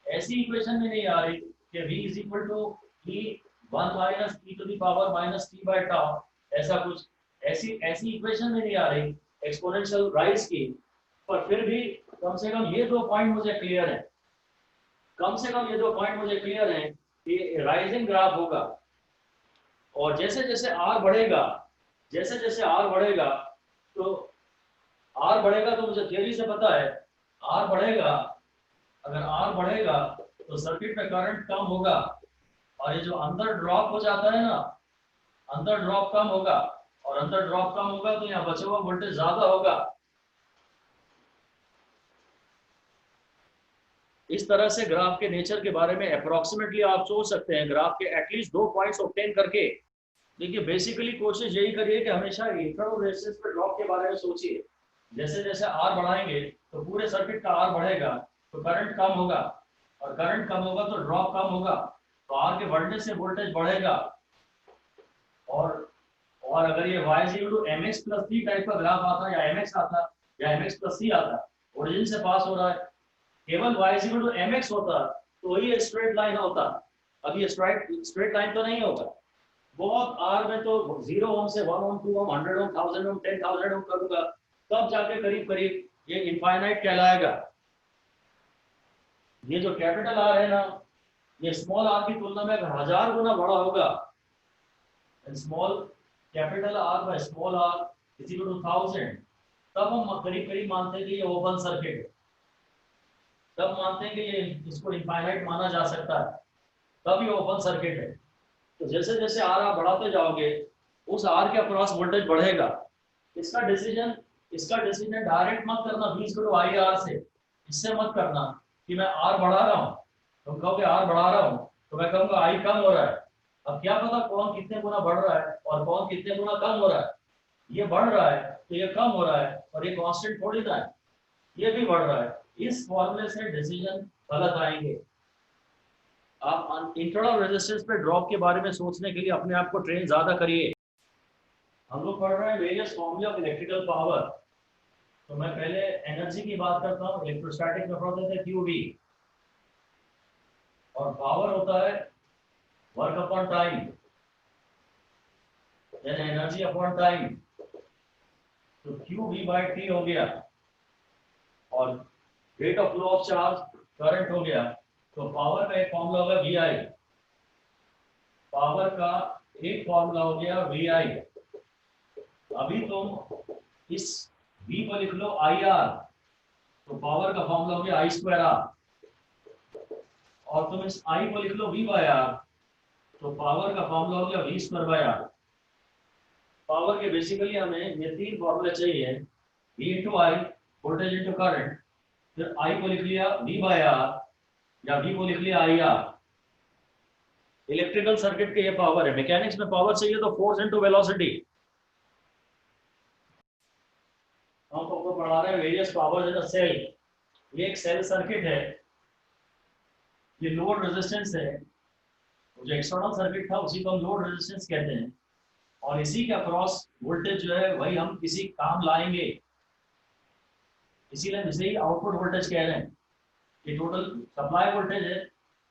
ऐसी इक्वेशन में नहीं आ रही कि V इज इक्वल टू कि 1 minus T to the power minus T by tau, ऐसा कुछ, ऐसी ऐसी इक्वेशन में नहीं आ रही एक्सपोनेंशियल राइज की। पर फिर भी कम से कम ये दो पॉइंट मुझे क्लियर है, कम से कम ये दो पॉइंट मुझे क्लियर है कि राइजिंग ग्राफ होगा। और जैसे जैसे आर बढ़ेगा, जैसे जैसे आर बढ़ेगा, तो आर बढ़ेगा तो मुझे थियरी से पता है आर बढ़ेगा, अगर आर बढ़ेगा तो सर्किट में करंट कम होगा, और ये जो अंदर ड्रॉप हो जाता है ना, अंदर ड्रॉप कम होगा, और अंदर ड्रॉप कम होगा तो यहाँ बचा हुआ वोल्टेज ज्यादा होगा। इस तरह से ग्राफ के नेचर के बारे में अप्रोक्सीमेटली आप सोच सकते हैं, ग्राफ के एटलीस्ट 2 पॉइंट्स ऑब्टेन करके। देखिए बेसिकली कोशिश यही करिए कि हमेशा इंटरनल रेजिस्टेंस पे ड्रॉप के बारे में सोचिए। जैसे जैसे आर बढ़ाएंगे तो पूरे सर्किट का आर बढ़ेगा तो करंट कम होगा, और करंट कम होगा तो ड्रॉप कम होगा, तो आर के बढ़ने से वोल्टेज बढ़ेगा। और अगर ये y to mx plus C type का ग्राफ आता या mx आता या mx प्लस सी आता, ओरिजिन से पास हो रहा है, केवल y टू mx होता तो ये स्ट्रेट लाइन होता। अब ये स्ट्रेट लाइन तो नहीं होगा, बहुत आर में तो 0 ओम से 1 ओम 2 ओम 100 ओम 1000 ओम 10,000 ओम करूंगा, तब जाके करीब करीब ये इनफाइनाइट कहलाएगा। ये जो कैपिटल आर है ना, ये स्मॉल आर की तुलना में 1000 गुना बड़ा होगा। Small capital R by small R is equal to 1000, तब हम करीब करीब मानते हैं कि ये ओपन सर्किट है, तब मानते हैं कि ये इसको इनफाइनाइट माना जा सकता है, तब ये ओपन सर्किट है। तो जैसे जैसे आर आप बढ़ाते जाओगे उस आर के अक्रॉस वोल्टेज बढ़ेगा। इसका डिसीजन डायरेक्ट मत करना V equal to I R से, इससे मत करना कि मैं आर बढ़ा रहा हूँ, तुम कहोगे आर बढ़ा रहा हूँ तो मैं कहूँगा आई कम हो रहा है। अब क्या पता कौन कितने गुना बढ़ रहा है और कौन कितने गुना कम हो रहा है। ये बढ़ रहा है तो ये कम हो रहा है, और ये कांस्टेंट थोड़ी ना है, ये भी बढ़ रहा है। इस फॉर्मूले से डिसीजन गलत आएंगे। आप इंटरनल रेजिस्टेंस पे ड्रॉप के बारे में सोचने के लिए अपने आप को ट्रेन ज्यादा करिए। हम लोग पढ़ रहे हैं वेरियस फॉर्मूले ऑफ इलेक्ट्रिकल पावर। तो मैं पहले एनर्जी की बात करता हूँ, इलेक्ट्रोस्टैटिक में पढ़ते थे QV, और पावर होता है वर्क अपॉन टाइम, यानी एनर्जी अपॉन टाइम। तो QV/T हो गया, और rate of flow of charge current हो गया। तो पावर का एक फॉर्मूला होगा VI, पावर का एक फॉर्मूला हो गया VI। अभी तुम इस V को लिख लो IR, तो पावर का फॉर्मूला हो गया I²R, और तुम इस I को लिख लो V/R, तो पावर का फॉर्मूला हो गया V²/R। पावर के बेसिकली हमें ये 3 फॉर्मूले चाहिए, V इंटू आई, वोल्टेज इंटू करंट, फिर I को लिख लिया V/R या V को लिख लिया IR। इलेक्ट्रिकल सर्किट के ये पावर है। मैकेनिक्स में पावर चाहिए तो फोर्स इंटू वेलोसिटी। हम आपको पढ़ा रहे हैं various powers in a cell. ये एक सेल सर्किट है, ये लोड रेजिस्टेंस है, जो एक्सटर्नल सर्किट था उसी को हम लोड रेजिस्टेंस कहते हैं, और इसी के अक्रॉस वोल्टेज जो है वही हम किसी काम लाएंगे, इसीलिए इसे ही आउटपुट वोल्टेज कह रहे हैं। ये टोटल सप्लाई वोल्टेज है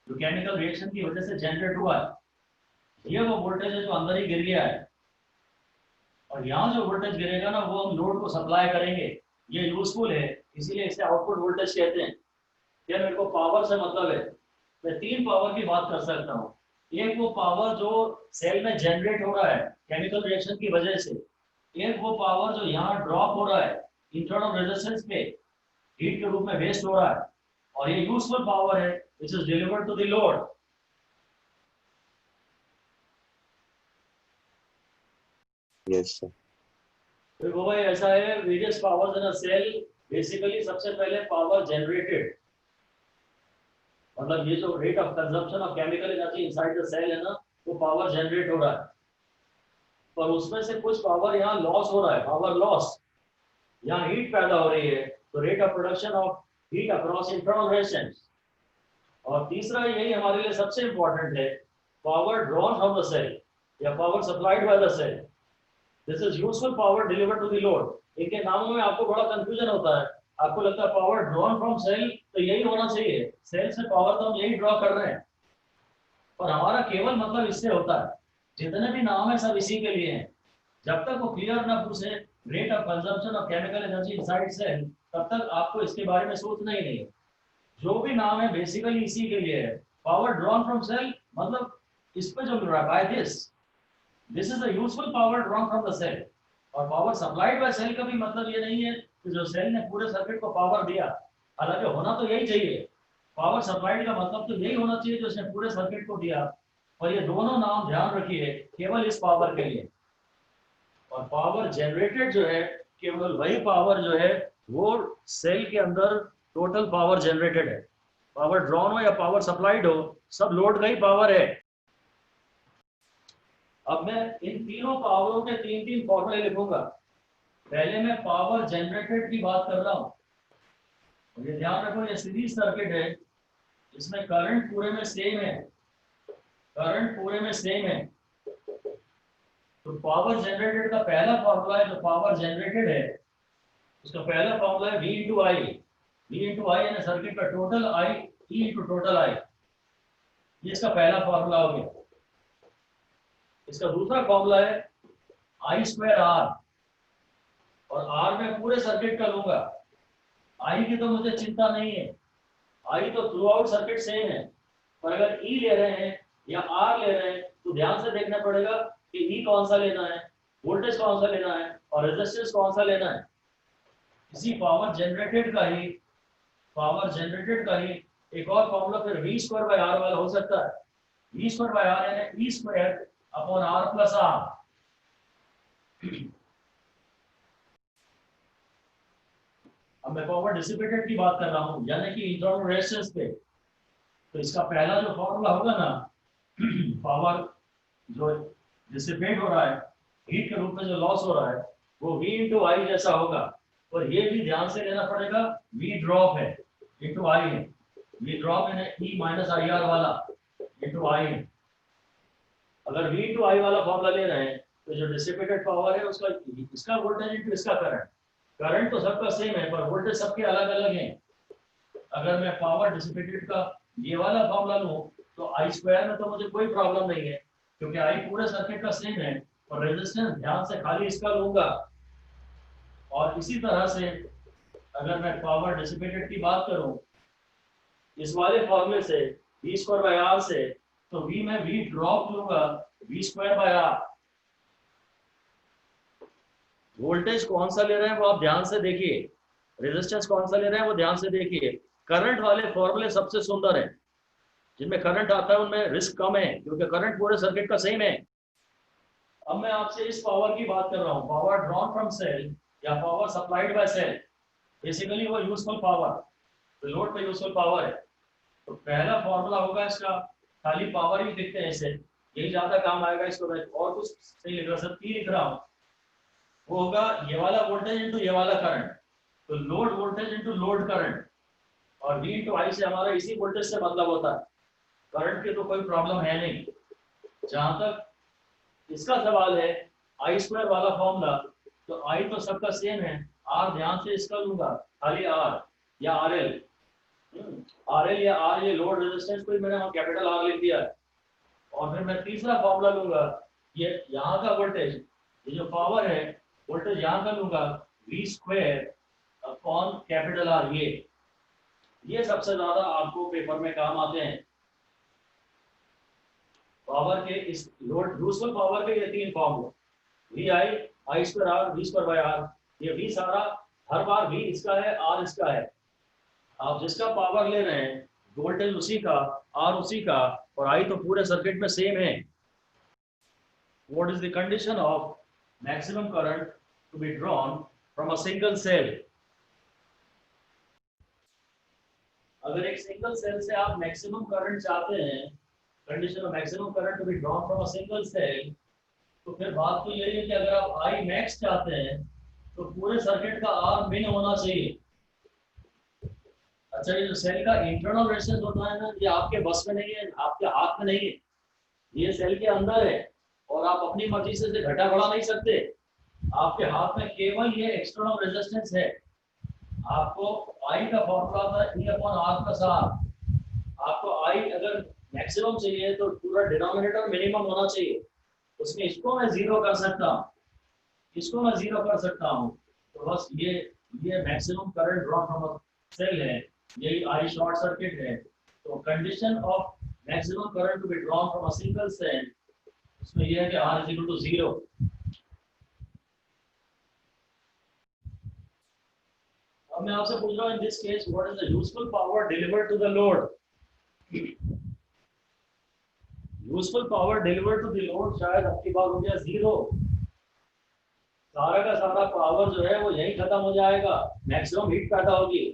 जो केमिकल रिएक्शन की वजह से जनरेट हुआ है, ये वो वोल्टेज है जो अंदर ही गिर गया है, और यहाँ जो वोल्टेज गिरेगा ना वो हम लोड को सप्लाई करेंगे। ये यूजफुल है, इसीलिए इसे आउटपुट वोल्टेज कहते हैं। ये मेरे को पावर से मतलब है। मैं 3 पावर की बात कर सकता हूँ। एक वो पावर जो सेल में जनरेट हो रहा है केमिकल रिएक्शन की वजह से, एक वो पावर जो यहाँ ड्रॉप हो रहा है इंटरनल रेजिस्टेंस पे, हीट के रूप में वेस्ट हो रहा है, और ये यूजफुल पावर है which is delivered to the load. Yes sir. फिर वो भाई ऐसा है, various powers in a cell, basically सबसे पहले पावर जनरेटेड, मतलब ये जो rate of consumption of chemical energy inside the cell है ना, वो पावर जनरेट हो रहा है, पर उसमें से कुछ पावर यहाँ लॉस हो रहा है, पावर लॉस। यहाँ हीट पैदा हो रही है, तो rate of production of heat across internal resistance. और तीसरा यही हमारे लिए सबसे इंपॉर्टेंट है, power drawn from the cell या power supplied by the cell. This is useful power delivered to the load. इनके नामों में आपको बड़ा कंफ्यूजन होता है, आपको लगता है पावर ड्रॉन फ्रॉम सेल तो यही होना चाहिए, सेल से पावर तो हम यही ड्रॉ कर रहे हैं, पर हमारा केवल मतलब इससे होता है, जितने भी नाम है सब इसी के लिए हैं। जब तक वो क्लियर ना पूछे rate of consumption of chemical energy inside cell, तब तक आपको इसके बारे में सोचना ही नहीं है। जो भी नाम है बेसिकली इसी के लिए है। पावर ड्रॉन फ्रॉम सेल मतलब इस पे जो मिल रहा है, by this is the useful power drawn from the cell. और पावर सप्लाइड बाय सेल का भी मतलब ये नहीं है कि जो सेल ने पूरे सर्किट को पावर दिया, हालांकि होना तो यही चाहिए। पावर सप्लाइड का मतलब तो यही होना चाहिए जो उसने पूरे सर्किट को दिया। और ये दोनों नाम ध्यान रखिए केवल इस पावर के लिए। और पावर जनरेटेड जो है, केवल वही पावर जो है वो सेल के अंदर टोटल पावर जनरेटेड है। पावर ड्रॉन हो या पावर सप्लाइड हो, सब लोड का ही पावर है। अब मैं इन तीनों पावरों के तीन तीन फॉर्मूले लिखूंगा। पहले मैं पावर जनरेटेड की बात कर रहा हूं। ये ध्यान रखो, ये सीरीज सर्किट है, इसमें करंट पूरे में सेम है। करंट पूरे में सेम है। तो पावर जनरेटेड का पहला फॉर्मूला है, जो पावर जनरेटेड है उसका पहला फॉर्मूला है V इंटू आई। V इंटू आई यानी सर्किट का total I, E into total I. ये इसका पहला फॉर्मूला हो गया। इसका दूसरा फॉर्मूला है I स्क्वायर R। और R में पूरे सर्किट का लूंगा। I की तो मुझे चिंता नहीं है, I तो थ्रू आउट सर्किट सेम है। पर अगर E ले रहे हैं या R ले रहे हैं तो ध्यान से देखना पड़ेगा कि E कौन सा लेना है, वोल्टेज कौन सा लेना है और रेजिस्टेंस कौन सा लेना है। इसी पावर जनरेटेड का ही एक और फॉर्मूला फिर V स्क्वायर बाय R वाला हो सकता है। V स्क्वायर बाय R यानी E square upon R plus R। अब मैं पावर डिसिपेटेड की बात कर रहा हूं, यानी कि इंटरनल रेजिस्टेंस पे। तो इसका पहला जो फॉर्मूला होगा ना, पावर जो डिसिपेट हो रहा है, हीट के रूप में जो लॉस हो रहा है, वो V इंटू आई जैसा होगा। और ये भी ध्यान से लेना पड़ेगा, V ड्रॉप है इंटू आई है। V ड्रॉप है E माइनस आई आर वाला इंटू आई है। अगर V इंटू आई वाला फॉर्मूला ले रहे हैं तो जो डिसिपेटेड पावर है उसका इसका वोल्टेज इंटू इसका करंट। करंट तो सबका सेम है पर वोल्टेज सबके अलग अलग हैं। अगर मैं पावर डिसिपेटेड का ये वाला फॉर्मूला लूं तो आई स्क्वायर में तो मुझे कोई प्रॉब्लम नहीं है, क्योंकि आई पूरे सर्किट का सेम है। और रेजिस्टेंस ध्यान से खाली इसका लूंगा। और इसी तरह से अगर मैं पावर डिसिपेटेड की बात करूं इस वाले फॉर्मूले से V स्क्वायर बाय R से, तो V में V ड्रॉप लूंगा V square bye R। Voltage कौन सा ले रहे हैं वो आप ध्यान से देखिए, रेजिस्टेंस कौन सा ले रहे हैं वो ध्यान से देखिए। करंट वाले फॉर्मूले सबसे सुंदर है, जिनमें करंट आता है उनमें रिस्क कम है, क्योंकि करंट पूरे सर्किट का सेम है। अब मैं आपसे इस पावर की बात कर रहा हूँ, पावर ड्रॉन फ्रॉम सेल या power supplied by cell. Basically वो यूजफुल पावर, तो लोड पे यूजफुल पावर है। तो पहला फॉर्मूला होगा इसका, खाली पावर ही लिखते हैं इसे, यही ज्यादा काम आएगा। इसको मैं और कुछ सही लिख रहा, सब P लिख रहा हूँ। वो होगा ये वाला वोल्टेज इंटू ये वाला करंट। तो load voltage into load current. और V इंटू आई से हमारा इसी वोल्टेज से मतलब होता है, करंट की तो कोई प्रॉब्लम है नहीं। जहां तक इसका सवाल है आई स्क्वायर वाला फॉर्मूला, तो आई तो सबका सेम है, आर ध्यान से इसका लूंगा, खाली आर या आर एल। या आर ये लोड रेजिस्टेंस को मैंने वहां कैपिटल आर लिख दिया है। और फिर मैं तीसरा फॉर्मूला लूंगा, ये यहाँ का वोल्टेज, ये जो पावर है वोल्टेज यहाँ का लूंगा V square upon capital are. ये सबसे ज्यादा आपको पेपर में काम आते हैं। पावर के इस लोड यूजफुल पावर के ये तीन फॉर्मूले, V I square R, V square by R. ये V सारा हर बार V इसका है, R इसका है। आप जिसका पावर ले रहे हैं वोल्टेज उसी का, R उसी का, और I तो पूरे सर्किट में सेम है। What is the condition of maximum current to be drawn from a single cell? अगर एक सिंगल सेल से आप मैक्सिमम करंट चाहते हैं, condition of maximum current to be drawn from a single cell, तो फिर बात तो यही है कि अगर आप I मैक्स चाहते हैं तो पूरे सर्किट का R मिन होना चाहिए। अच्छा, ये जो सेल का इंटरनल रेजिस्टेंस होता है ना, ये आपके बस में नहीं है, आपके हाथ में नहीं है, ये सेल के अंदर है और आप अपनी मर्जी से इसे घटा बढ़ा नहीं सकते। आपके हाथ में केवल ये एक्सटर्नल रेजिस्टेंस है। आपको I का फॉर्मूला था E upon R plus R। आपको I अगर मैक्सिमम चाहिए तो पूरा डिनोमिनेटर मिनिमम होना चाहिए। उसमें इसको मैं जीरो कर सकता हूँ, इसको मैं जीरो कर सकता हूँ। तो बस ये maximum current draw from cell है, यही आई शॉर्ट सर्किट है। तो condition of maximum current to be drawn from a single cell, उसमें यह है कि R इज इक्वल टू 0। अब मैं आपसे पूछ रहा हूं, in this case what is the useful power delivered to the load. Useful power delivered to the load शायद आपकी बात हो गया 0। सारा का सारा पावर जो है वो यही खत्म हो जाएगा, मैक्सिमम हीट पैदा होगी।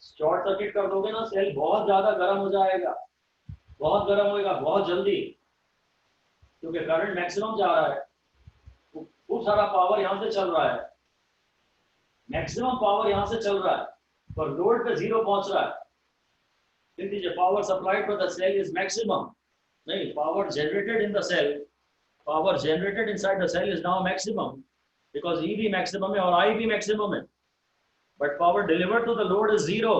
शॉर्ट सर्किट कर दोगे ना, सेल बहुत ज्यादा गर्म हो जाएगा, बहुत गर्म होएगा बहुत जल्दी, क्योंकि करंट मैक्सिमम जा रहा है। खूब सारा पावर यहाँ से चल रहा है, मैक्सिमम पावर यहाँ से चल रहा है, पर लोड पे 0 पहुंच रहा है। लिख दीजिए, power supplied to the cell is maximum. नहीं, power generated in the cell, power generated inside the cell is now maximum, because E भी मैक्सिमम है और आई भी मैक्सिमम है, but power delivered to the load is 0।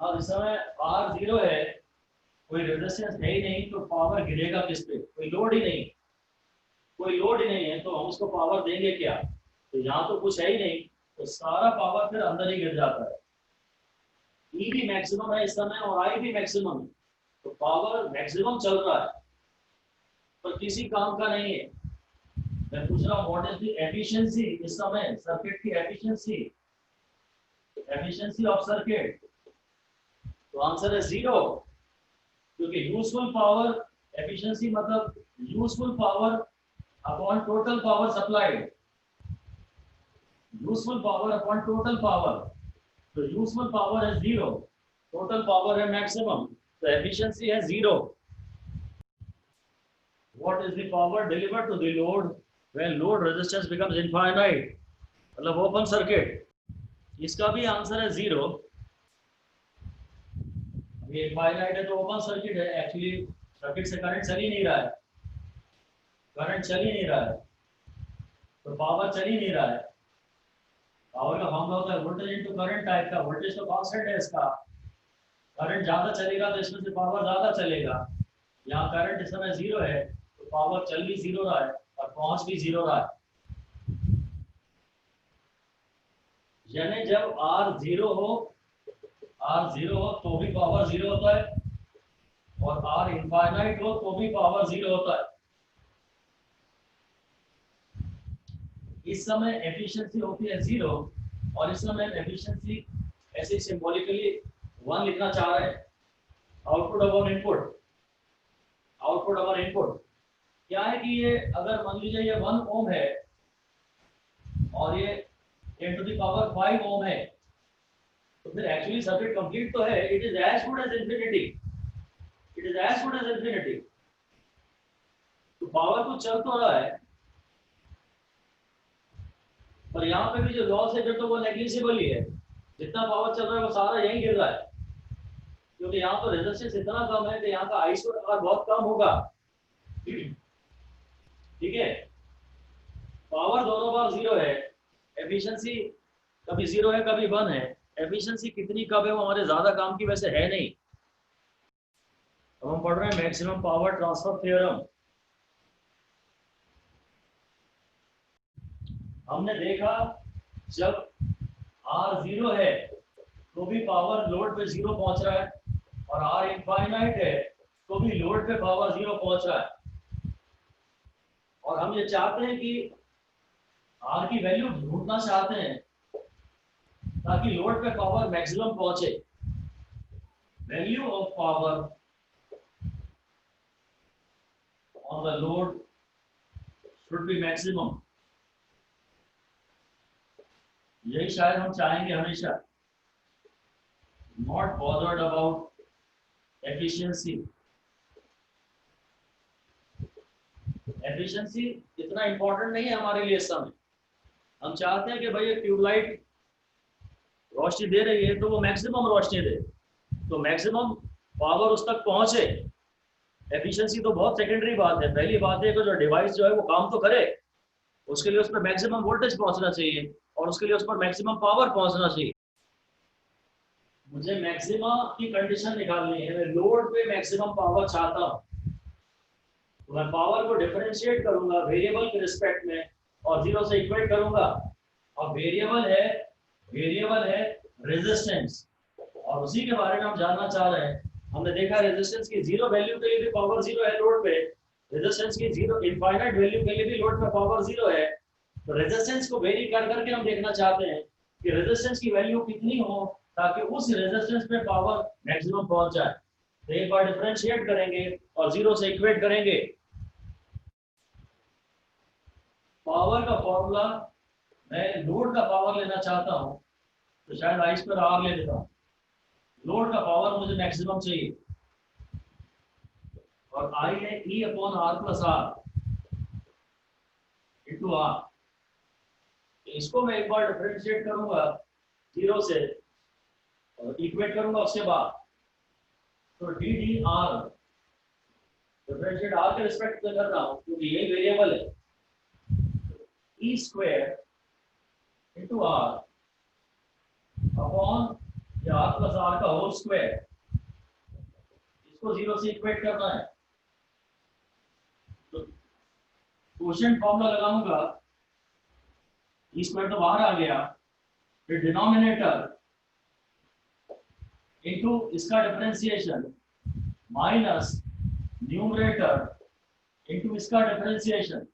अब इस समय R 0 है, कोई रेजिस्टेंस है ही नहीं, तो पावर गिरेगा किस पे? कोई लोड ही नहीं, कोई लोड ही नहीं है, तो हम उसको पावर देंगे क्या? तो यहाँ तो कुछ है ही नहीं, तो सारा पावर फिर अंदर ही गिर जाता है। ई भी मैक्सिमम है इस समय और आई भी मैक्सिमम है, तो पावर मैक्सिमम चल रहा है, पर किसी काम का नहीं है। मैं पूछ रहा हूँ व्हाट इज द एफिशिएंसी इस समय, सर्किट की एफिशिएंसी, एफिशिएंसी ऑफ सर्किट। तो आंसर है 0, क्योंकि यूजफुल पावर, एफिशिएंसी मतलब useful power upon total power supplied, useful power upon total power. तो यूजफुल पावर है 0, टोटल पावर है मैक्सिमम, तो एफिशिएंसी है 0। What is the power delivered to the load when load resistance becomes infinite, मतलब ओपन सर्किट? इसका भी आंसर है 0। ये इनफाइनाइट है तो ओपन सर्किट है, एक्चुअली सर्किट से करंट चल ही नहीं रहा है, करंट चल ही नहीं रहा है, तो पावर चल ही नहीं रहा है। पावर का फॉर्मूला होता है वोल्टेज इनटू करंट टाइप का, वोल्टेज तो कांस्टेंट है इसका, करंट ज्यादा चलेगा तो इसमें से पावर ज्यादा चलेगा। यहाँ करंट इस समय 0 है, तो पावर चल भी 0 रहा है और पहुंच भी 0 रहा है। यानी जब R 0 हो, R 0 हो तो भी पावर 0 होता है, और R इनफाइनाइट हो तो भी पावर 0 होता है। इस समय एफिशिएंसी होती है 0, और इस समय एफिशिएंसी ऐसे सिंबॉलिकली 1 लिखना चाह रहे हैं। Output upon input, output upon input क्या है कि ये अगर मान लीजिए ये 1 ओम है और ये 10 टू द पावर 5 ओम है, तो फिर एक्चुअली सर्किट कंप्लीट तो है, it is as good as infinity, it is as good as infinity. तो पावर तो चल तो रहा है, पर यहाँ पे भी जो लॉस है तो वो नेग्लिजिबल ही है, जितना पावर चल रहा है वो सारा यहीं गिर रहा है, क्योंकि यहाँ तो रेजिस्टेंस इतना कम है कि यहाँ का आई स्क्वायर आर बहुत कम होगा। ठीक है, पावर दोनों बार 0 है, एफिशिएंसी कभी 0 है कभी 1 है। एफिशिएंसी कितनी कब है वो हमारे ज्यादा काम की वैसे है नहीं। अब हम पढ़ रहे हैं मैक्सिमम पावर ट्रांसफर थ्योरम। हमने देखा जब R 0 है तो भी पावर लोड पे 0 पहुंच रहा है, और R इनफाइनाइट है तो भी लोड पे पावर 0 पहुंच रहा है। और हम ये चाहते हैं कि R की वैल्यू ढूंढना चाहते हैं ताकि लोड पे पावर मैक्सिमम पहुंचे। Value of power on the load should be maximum, यही शायद हम चाहेंगे हमेशा। Not bothered about efficiency, efficiency इतना इंपॉर्टेंट नहीं है हमारे लिए इस समय। हम चाहते हैं कि भाई ट्यूबलाइट रोशनी दे रही है तो वो मैक्सिमम रोशनी दे, तो मैक्सिमम पावर उस तक पहुंचे। एफिशिएंसी तो बहुत सेकेंडरी बात है, पहली बात है कि जो डिवाइस जो है वो काम तो करे, उसके लिए उस पर मैक्सिमम वोल्टेज पहुंचना चाहिए और उसके लिए उस पर मैक्सिमम पावर पहुंचना चाहिए। मुझे मैक्सिमा की कंडीशन निकालनी है, मैं लोड पे मैक्सिमम पावर चाहता हूँ, तो मैं पावर को डिफरेंशिएट करूंगा वेरिएबल के रिस्पेक्ट में और जीरो से इक्वेट करूंगा। और वेरिएबल है रेजिस्टेंस, और उसी के बारे में हम जानना चाह रहे हैं। हमने देखा रेजिस्टेंस की जीरो वैल्यू के लिए भी पावर जीरो है लोड पे, रेजिस्टेंस की जीरो इनफाइनाइट वैल्यू के लिए भी लोड पे पावर जीरो है। तो रेजिस्टेंस को वेरी कर करके हम देखना चाहते हैं कि रेजिस्टेंस की वैल्यू कितनी हो ताकि उस रेजिस्टेंस पे पावर मैक्सिमम पहुंच जाए। तो एक बार डिफरेंशिएट करेंगे और जीरो से इक्वेट करेंगे। पावर का फॉर्मूला, मैं लोड का पावर लेना चाहता हूं तो शायद आई स्क्वायर आर ले लेता हूं। लोड का पावर मुझे मैक्सिमम चाहिए और आई है E upon R plus R into R. इसको मैं एक बार डिफरेंशिएट करूंगा जीरो से और इक्वेट करूंगा उसके बाद, तो D D R differentiate R के रिस्पेक्ट में कर रहा हूं क्योंकि यही वेरिएबल है, E square into R upon R plus R का होल स्क्वायर। इसको जीरो से इक्वेट करना है तो क्वोशिएंट फॉर्मूला लगाऊंगा, ई स्क्वायर तो बाहर आ गया, फिर डिनोमिनेटर इनटू इसका डिफरेंशिएशन माइनस न्यूमरेटर इनटू इसका differentiation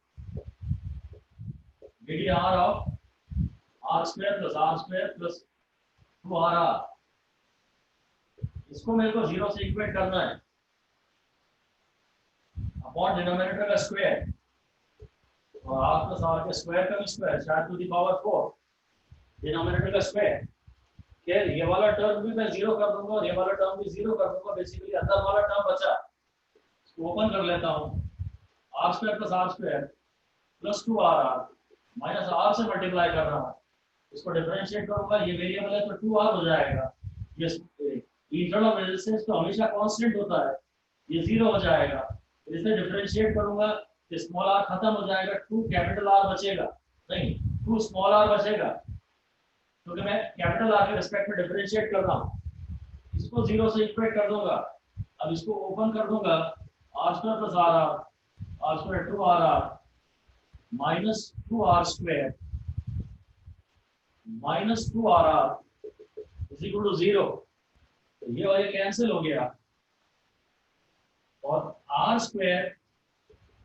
D R of R square plus 2r। इसको मेरे को जीरो से इक्वेट करना है अपॉन डिनोमिनेटर का स्क्वायर और r प्लस आर के स्क्वायर का भी स्क्वायर, शायद टू द पावर 4 डिनोमिनेटर का स्क्वायर। खैर ये वाला टर्म भी मैं जीरो कर दूंगा और ये वाला टर्म भी जीरो कर दूंगा। बेसिकली अंदर वाला टर्म बचा, इसको ओपन कर लेता हूँ, R square plus 2r minus R से मल्टीप्लाई कर रहा हूँ, इसको डिफरेंशिएट करूंगा, ये वेरिएबल है तो 2r हो जाएगा। ये इंटरनल रेजिस्टेंस तो हमेशा कांस्टेंट होता है, ये जीरो हो जाएगा। तो इसे डिफरेंशिएट करूंगा तो स्मॉल आर खत्म हो जाएगा, 2 कैपिटल आर बचेगा, नहीं 2 स्मॉल आर बचेगा क्योंकि मैं कैपिटल आर के रिस्पेक्ट में डिफरेंशिएट कर रहा हूँ। इसको जीरो से इक्वेट कर दूंगा, अब इसको ओपन कर दूंगा, R square plus R square 2r minus 2r square minus 2r is equal to zero. ये वाले कैंसिल हो गया और R square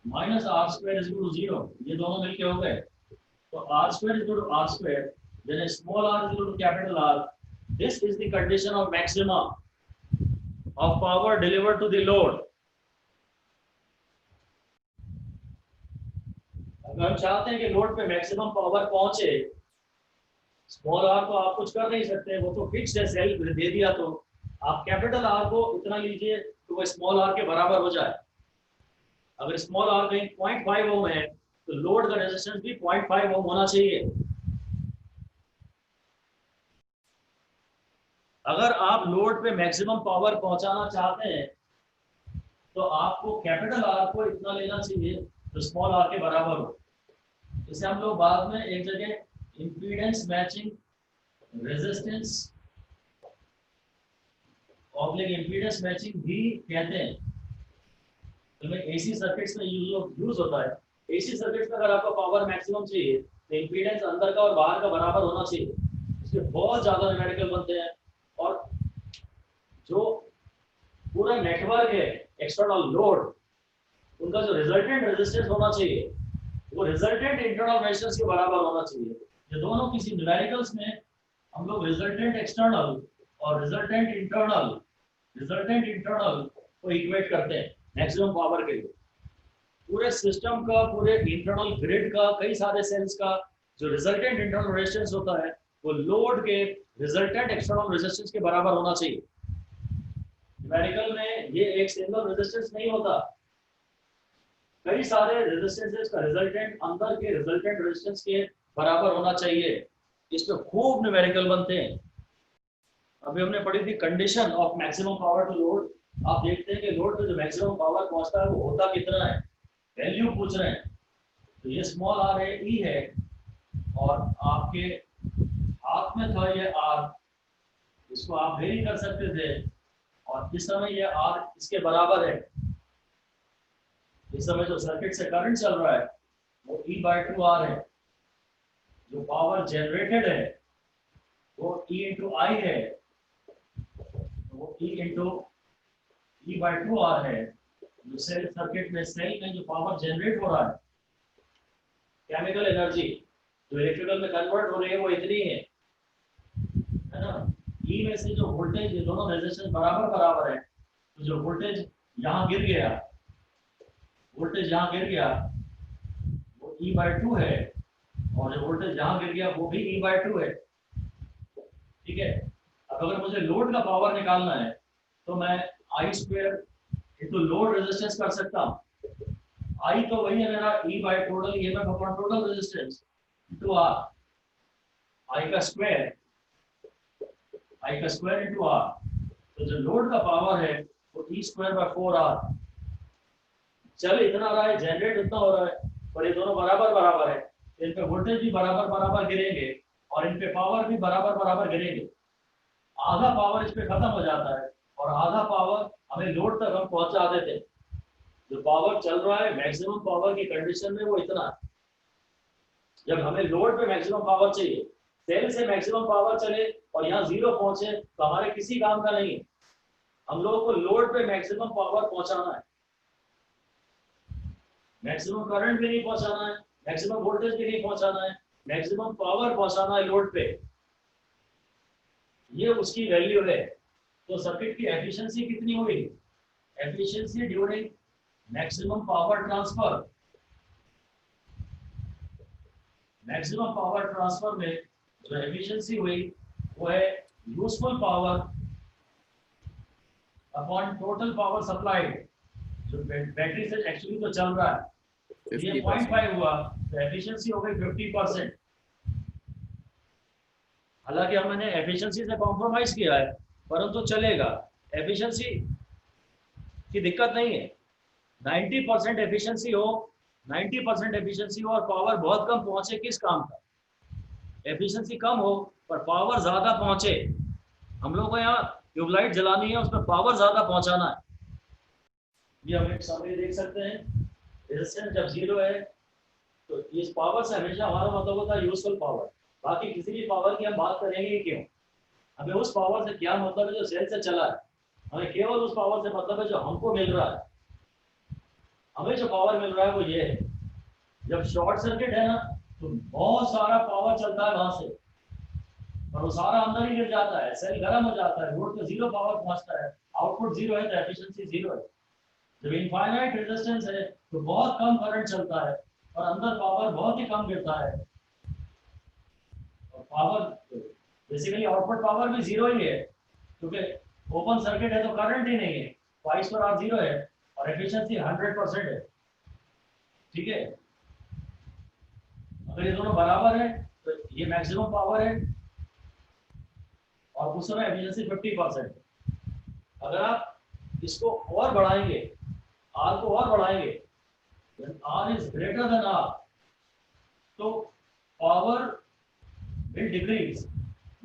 minus R square is equal to zero, ये दोनों मिलके हो गए। तो R square is equal to R square, then small r is equal to capital R. This is the condition of maximum of power delivered to the load. अगर हम चाहते हैं कि लोड पे मैक्सिमम पावर पहुंचे, स्मॉल आर तो आप कुछ कर नहीं सकते, वो तो फिक्स्ड है, सेल दे दिया, तो आप कैपिटल आर को इतना लीजिए तो वो स्मॉल आर के बराबर हो जाए। अगर स्मॉल आर कहीं 0.5 ओम है तो लोड का रेजिस्टेंस भी 0.5 ओम होना चाहिए। अगर आप लोड पे मैक्सिमम पावर पहुंचाना चाहते हैं तो आपको कैपिटल आर को इतना लेना चाहिए तो स्मॉल आर के बराबर हो। इसे हम लोग बाद में एक जगह impedance matching resistance oblique impedance matching भी कहते हैं, तो में एसी सर्किट्स में यूज होता है। एसी सर्किट्स में अगर आपको पावर मैक्सिमम चाहिए तो इंपीडेंस अंदर का और बाहर का बराबर होना चाहिए, इसके बहुत ज्यादा न्यूमेरिकल बनते हैं। और जो पूरा नेटवर्क है एक्सटर्नल लोड, उनका जो रिजल्टेंट रेजिस्टेंस होना चाहिए वो रिजल्टेंट इंटरनल रेजिस्टेंस के बराबर होना चाहिए। ये दोनों किसी न्यूमेरिकल्स में हम लोग रिजल्टेंट एक्सटर्नल और रिजल्टेंट इंटरनल को इक्वेट करते हैं मैक्सिमम पावर के लिए। पूरे सिस्टम का, पूरे इंटरनल ग्रिड का, कई सारे सेल्स का जो रिजल्टेंट इंटरनल रेजिस्टेंस होता है वो लोड के रिजल्टेंट एक्सटर्नल रेजिस्टेंस के बराबर होना चाहिए। न्यूमेरिकल में ये एक सिंगल रेजिस्टेंस नहीं होता, कई सारे रेजिस्टेंसेस का रिजल्टेंट अंदर के रिजल्टेंट रेजिस्टेंस के बराबर होना चाहिए। इसमें खूब न्यूमेरिकल बनते हैं। अभी हमने पढ़ी थी condition of maximum power to load. आप देखते हैं कि लोड पे जो मैक्सिमम पावर पहुंचता है वो होता कितना है, वैल्यू पूछ रहे हैं। तो ये स्मॉल आर है, ई है, और आपके हाथ में था ये आर, इसको आप वेरी कर सकते थे, और इस समय ये R इसके बराबर है। इस समय जो सर्किट से करंट चल रहा है वो E/2R है। जो पावर जनरेटेड है वो E/I है, वो E/2R है। जो सेल सर्किट में सेल में जो पावर जनरेट हो रहा है, केमिकल एनर्जी जो इलेक्ट्रिकल में कन्वर्ट हो रही है वो इतनी है ना। ई में से जो वोल्टेज, ये दोनों रेजिस्टेंस बराबर बराबर है, तो जो वोल्टेज यहाँ गिर गया, वोल्टेज यहाँ गिर गया वो E/2 है, और जो वोल्टेज यहाँ गिर गया वो भी E/2 है। ठीक है। अब अगर मुझे लोड का पावर निकालना है तो मैं I² इंटू लोड रेजिस्टेंस कर सकता हूँ। I तो वही है मेरा E/टोटल EMF upon total resistance into R। I का स्क्वायर इंटू R। तो जो लोड का पावर है वो E²/4R। चल इतना रहा है, जनरेट इतना हो रहा है, पर ये दोनों बराबर बराबर है, इन पे वोल्टेज भी बराबर बराबर गिरेंगे और इन पे पावर भी बराबर बराबर गिरेंगे। आधा पावर इस पे खत्म हो जाता है और आधा पावर हमें लोड तक हम पहुंचा देते। जो पावर चल रहा है मैक्सिमम पावर की कंडीशन में वो इतना है। जब हमें लोड पे मैक्सिमम पावर चाहिए, सेल से मैक्सिमम पावर चले और यहाँ 0 पहुंचे तो हमारे किसी काम का नहीं है। हम लोगों को लोड पे मैक्सिमम पावर पहुंचाना है, मैक्सिमम करंट भी नहीं पहुंचाना है, मैक्सिमम वोल्टेज भी नहीं पहुंचाना है, मैक्सिमम पावर पहुंचाना है लोड पे। ये उसकी वैल्यू है। तो सर्किट की एफिशिएंसी कितनी हुई? Efficiency during maximum power transfer. Maximum power transfer में जो एफिशिएंसी हुई वो है useful power upon total power supplied. जो बैटरी से एक्चुअली तो चल रहा है, ये 0.5 हुआ तो एफिशिएंसी हो गई 50%। हालांकि हमने एफिशिएंसी से कॉम्प्रोमाइज किया है, परंतु चलेगा, एफिशिएंसी की दिक्कत नहीं है। 90% एफिशिएंसी हो, 90% एफिशिएंसी हो और पावर बहुत कम पहुंचे, किस काम का? एफिशिएंसी कम हो पर पावर ज्यादा पहुंचे। हम लोग को यहाँ ट्यूबलाइट जलानी है, उसमें पावर ज्यादा पहुंचाना है। ये हम एक समरी देख सकते हैं। रेजिस्टेंस जब 0 है तो इस पावर से हमेशा हमारा मतलब होता है यूजफुल पावर। बाकी किसी भी पावर की हम बात करेंगे ही क्यों? हमें उस पावर से क्या मतलब है जो सेल से चला है, हमें केवल उस पावर से मतलब है जो हमको मिल रहा है। हमें जो पावर मिल रहा है वो ये है। जब शॉर्ट सर्किट है ना तो बहुत सारा पावर चलता है वहां से, और वो सारा अंदर ही गिर जाता है, सेल गर्म हो जाता है, लोड पे 0 पावर पहुंचता है, आउटपुट 0 है तो एफिशिएंसी 0 है। जब इनफाइनाइट रेजिस्टेंस है तो बहुत कम करंट चलता है और अंदर पावर बहुत ही कम गिरता है, और पावर बेसिकली आउटपुट पावर भी 0 ही है, क्योंकि ओपन सर्किट है तो करंट ही नहीं है, तो I/R 0 है और एफिशिएंसी 100% है। ठीक है। अगर ये दोनों बराबर है तो ये मैक्सिमम पावर है और उस समय एफिशिएंसी 50% है। अगर आप इसको और बढ़ाएंगे, R को और बढ़ाएंगे, when R is greater than R, तो power will decrease,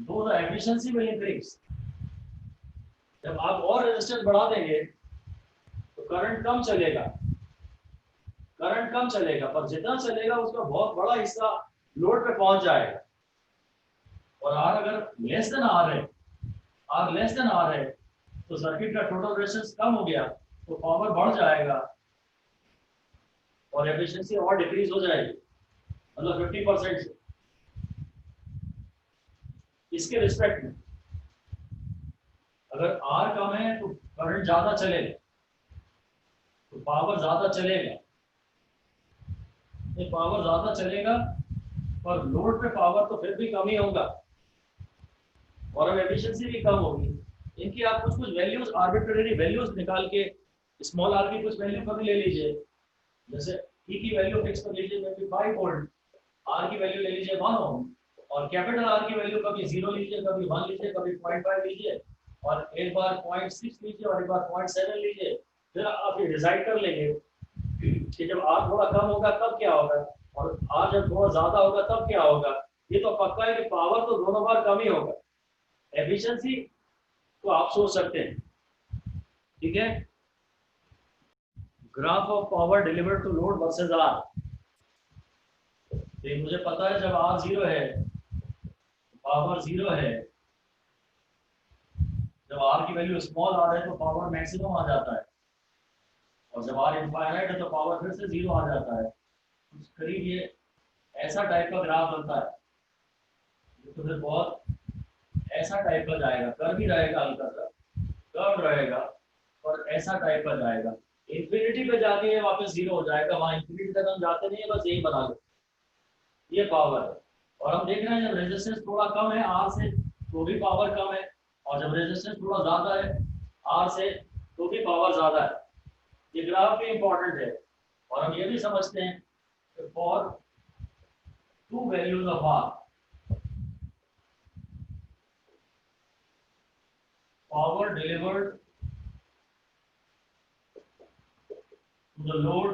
though the efficiency will increase। जब आप और रेजिस्टेंस बढ़ा देंगे तो करंट कम चलेगा, पर जितना चलेगा उसका बहुत बड़ा हिस्सा लोड पे पहुंच जाएगा। और R अगर लेस देन R है तो सर्किट का टोटल रेजिस्टेंस कम हो गया तो पावर बढ़ जाएगा और एफिशिएंसी और डिक्रीज हो जाएगी, मतलब 50% से। इसके रिस्पेक्ट में अगर R कम है तो करंट ज्यादा चलेगा, तो पावर ज्यादा चलेगा, पावर ज्यादा चलेगा, पर लोड पे पावर तो फिर भी कम ही होगा और अब एफिशिएंसी भी कम होगी। इनकी आप कुछ वैल्यूज, आर्बिट्रेरी वैल्यूज निकाल के स्मॉल r की कुछ वैल्यू कभी ले लीजिए, जैसे E की वैल्यू फिक्स कर लीजिए maybe 5 वोल्ट, R की वैल्यू ले लीजिए 1 ओम, और कैपिटल R की वैल्यू कभी 0 लीजिए, कभी 1 लीजिए, कभी 0.5 लीजिए, और एक बार 0.6 लीजिए और एक बार 0.7 लीजिए। फिर आप ये डिसाइड कर लेंगे कि जब R थोड़ा कम होगा तब क्या होगा और R जब थोड़ा ज्यादा होगा तब क्या होगा। ये तो पक्का है कि पावर तो दोनों बार कम ही होगा। एफिशिएंसी तो आप सोच सकते हैं, ठीक है। Graph of power delivered to load versus R. तो मुझे पता है जब आर 0 है, पावर 0 है, जब आर की वैल्यू स्मॉल आर है तो पावर मैक्सिमम आ जाता है, और जब आर इनफाइनाइट है तो पावर फिर से 0 आ जाता है। करीब ये ऐसा टाइप का ग्राफ बनता है, तो फिर बहुत ऐसा टाइप का जाएगा, कर्व ही रहेगा, हल्का सा कर्व रहेगा और ऐसा टाइप का जाएगा। इंफिनिटी पे जाके ये वापस 0 हो जाएगा, वहां इंफिनिटी तक हम जाते नहीं है, बस यही बना लो, ये पावर है। और हम देख रहे हैं जब रेजिस्टेंस थोड़ा कम है आर से तो भी पावर कम है, और जब रेजिस्टेंस थोड़ा ज्यादा है आर से तो भी पावर ज्यादा है। ये ग्राफ भी इंपॉर्टेंट है। और हम ये भी समझते हैं कि for two values of R, power delivered to the load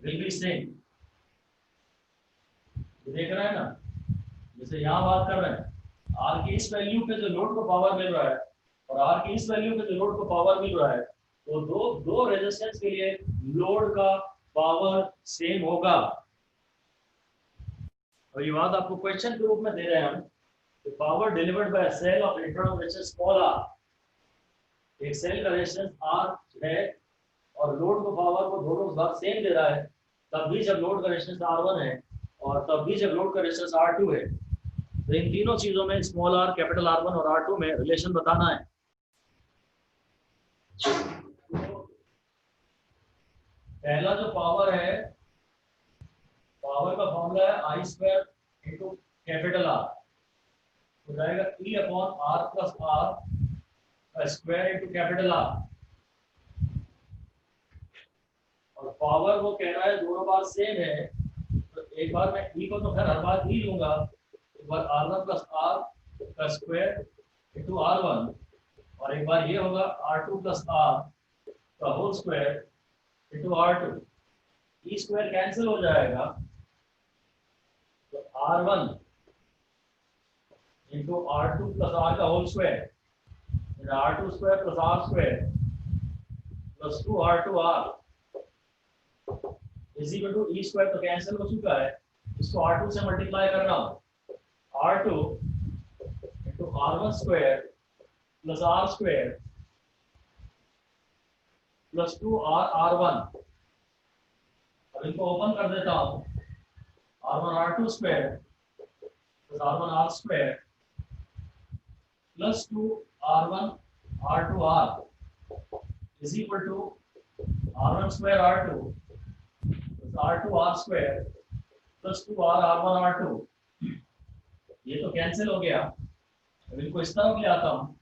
will be same। देख रहे हैं ना, जैसे यहाँ बात कर रहे हैं आर की इस वैल्यू पे जो लोड को पावर मिल रहा है और आर की इस वैल्यू पे जो लोड को पावर मिल रहा है, तो दो रेजिस्टेंस के लिए लोड का पावर सेम होगा। और ये बात आपको क्वेश्चन के रूप में दे रहे हैं हम, power delivered by cell of internal resistance small R, एक सेल का रेजिस्टेंस आर है और लोड को पावर को दोनों भाग सेम दे रहा है, तब भी जब लोड का रेजिस्टेंस R1 है और तब भी जब लोड का रेजिस्टेंस R2 है। तो इन तीनों चीजों में स्मॉल r, कैपिटल R1 और R2 में रिलेशन बताना है। पहला जो पावर है, पावर का फॉर्मूला है I square into capital R, हो जाएगा E upon R plus R square into capital R। और पावर वो कह रहा है दोनों बार सेम है, तो एक बार मैं E को तो खैर हर बार E लूंगा, एक बार R1 प्लस R का स्क्वायर इंटू R1, और एक बार ये होगा R2 प्लस R का whole square into R2। E square cancel हो जाएगा, तो R1 into R2 plus R का whole square, R2 square plus R square plus 2R2R is equal to E square तो कैंसिल हो चुका है, इसको R2 से मल्टीप्लाई कर रहा हूँ, R2 into R1 square plus R square plus 2R1। अब इनको ओपन कर देता हूँ, R1 R2 square plus R1 R square plus 2R1 R2R is equal to R1 square R2 R2 R square plus 2R R1 R2। ये तो कैंसिल हो गया। अब इनको इस तरफ ले आता हूँ,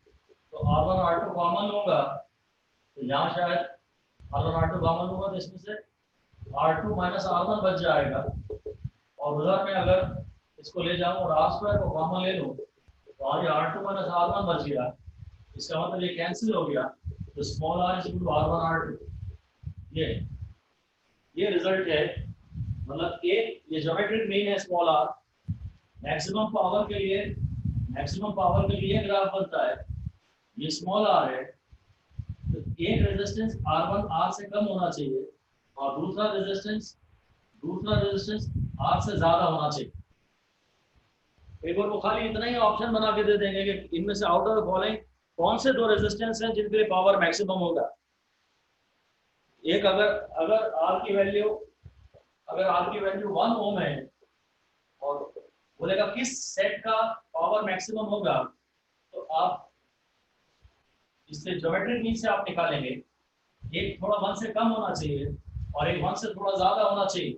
तो R1 R2 कॉमन लूंगा, तो यहाँ शायद R1 R2 कॉमन लूंगा तो इसमें से R2 माइनस R1 बच जाएगा, और उधर में अगर इसको ले जाऊँ और R स्क्वायर को कॉमन ले लूँ तो आगे R2 माइनस R1 बच गया, इसका मतलब ये कैंसिल हो गया, तो small r is equal to R1 R2। ये रिजल्ट है, मतलब एक ये ज्योमेट्रिक मीन है स्मॉल r। मैक्सिमम पावर के लिए ग्राफ बनता है, ये स्मॉल r है, तो एक रेजिस्टेंस R1 R से कम होना चाहिए और दूसरा रेजिस्टेंस R से ज्यादा होना चाहिए। एक बार वो खाली इतना ही ऑप्शन बना के दे देंगे कि इनमें से आउट ऑफ द फॉलोइंग कौन से दो रेजिस्टेंस हैं जिनके लिए पावर मैक्सिमम होगा। एक अगर R की वैल्यू 1 ओम है और बोलेगा किस सेट का पावर मैक्सिमम होगा, तो आप इससे ज्योमेट्रिक मीन से आप निकालेंगे, एक थोड़ा 1 से कम होना चाहिए और एक 1 से थोड़ा ज्यादा होना चाहिए,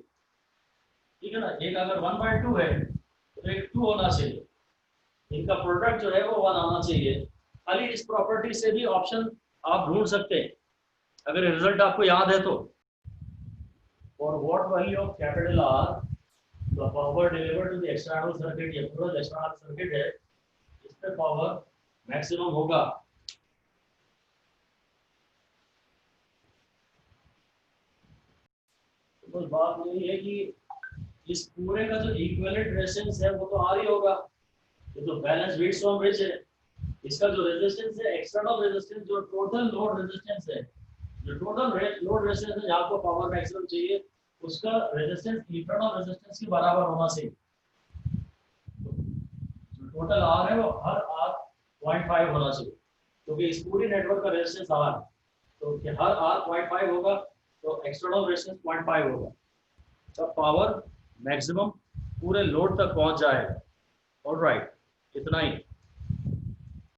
ठीक है ना। एक अगर 1/2 है तो एक 2 होना चाहिए, इनका प्रोडक्ट जो है वो 1 आना चाहिए। खाली इस प्रॉपर्टी से भी ऑप्शन आप ढूंढ सकते हैं अगर रिजल्ट आपको याद है तो। For what value of capital R the power delivered to the external circuit, ये पूरा एक्सटर्नल सर्किट है, इस पे पावर मैक्सिमम होगा। तो बात यही है कि इस पूरे का जो इक्विवेलेंट रेजिस्टेंस है वो तो R ही होगा, ये तो बैलेंस व्हीटस्टोन ब्रिज है, इसका जो रेजिस्टेंस है, एक्सटर्नल रेजिस्टेंस, जो टोटल लोड रेजिस्टेंस है, जो टोटल लोड रेजिस्टेंस है, आपको पावर मैक्सिमम चाहिए, उसका रेजिस्टेंस इंटरनल रेजिस्टेंस के बराबर होना चाहिए। जो टोटल आर है वो हर आर 0.5 होना चाहिए, क्योंकि इस पूरी नेटवर्क का रेजिस्टेंस आर है, तो कि हर आर 0.5 होगा तो एक्सटर्नल रेजिस्टेंस 0.5 होगा, तब पावर मैक्सिमम पूरे लोड तक पहुंच जाएगा। ऑलराइट, इतना ही।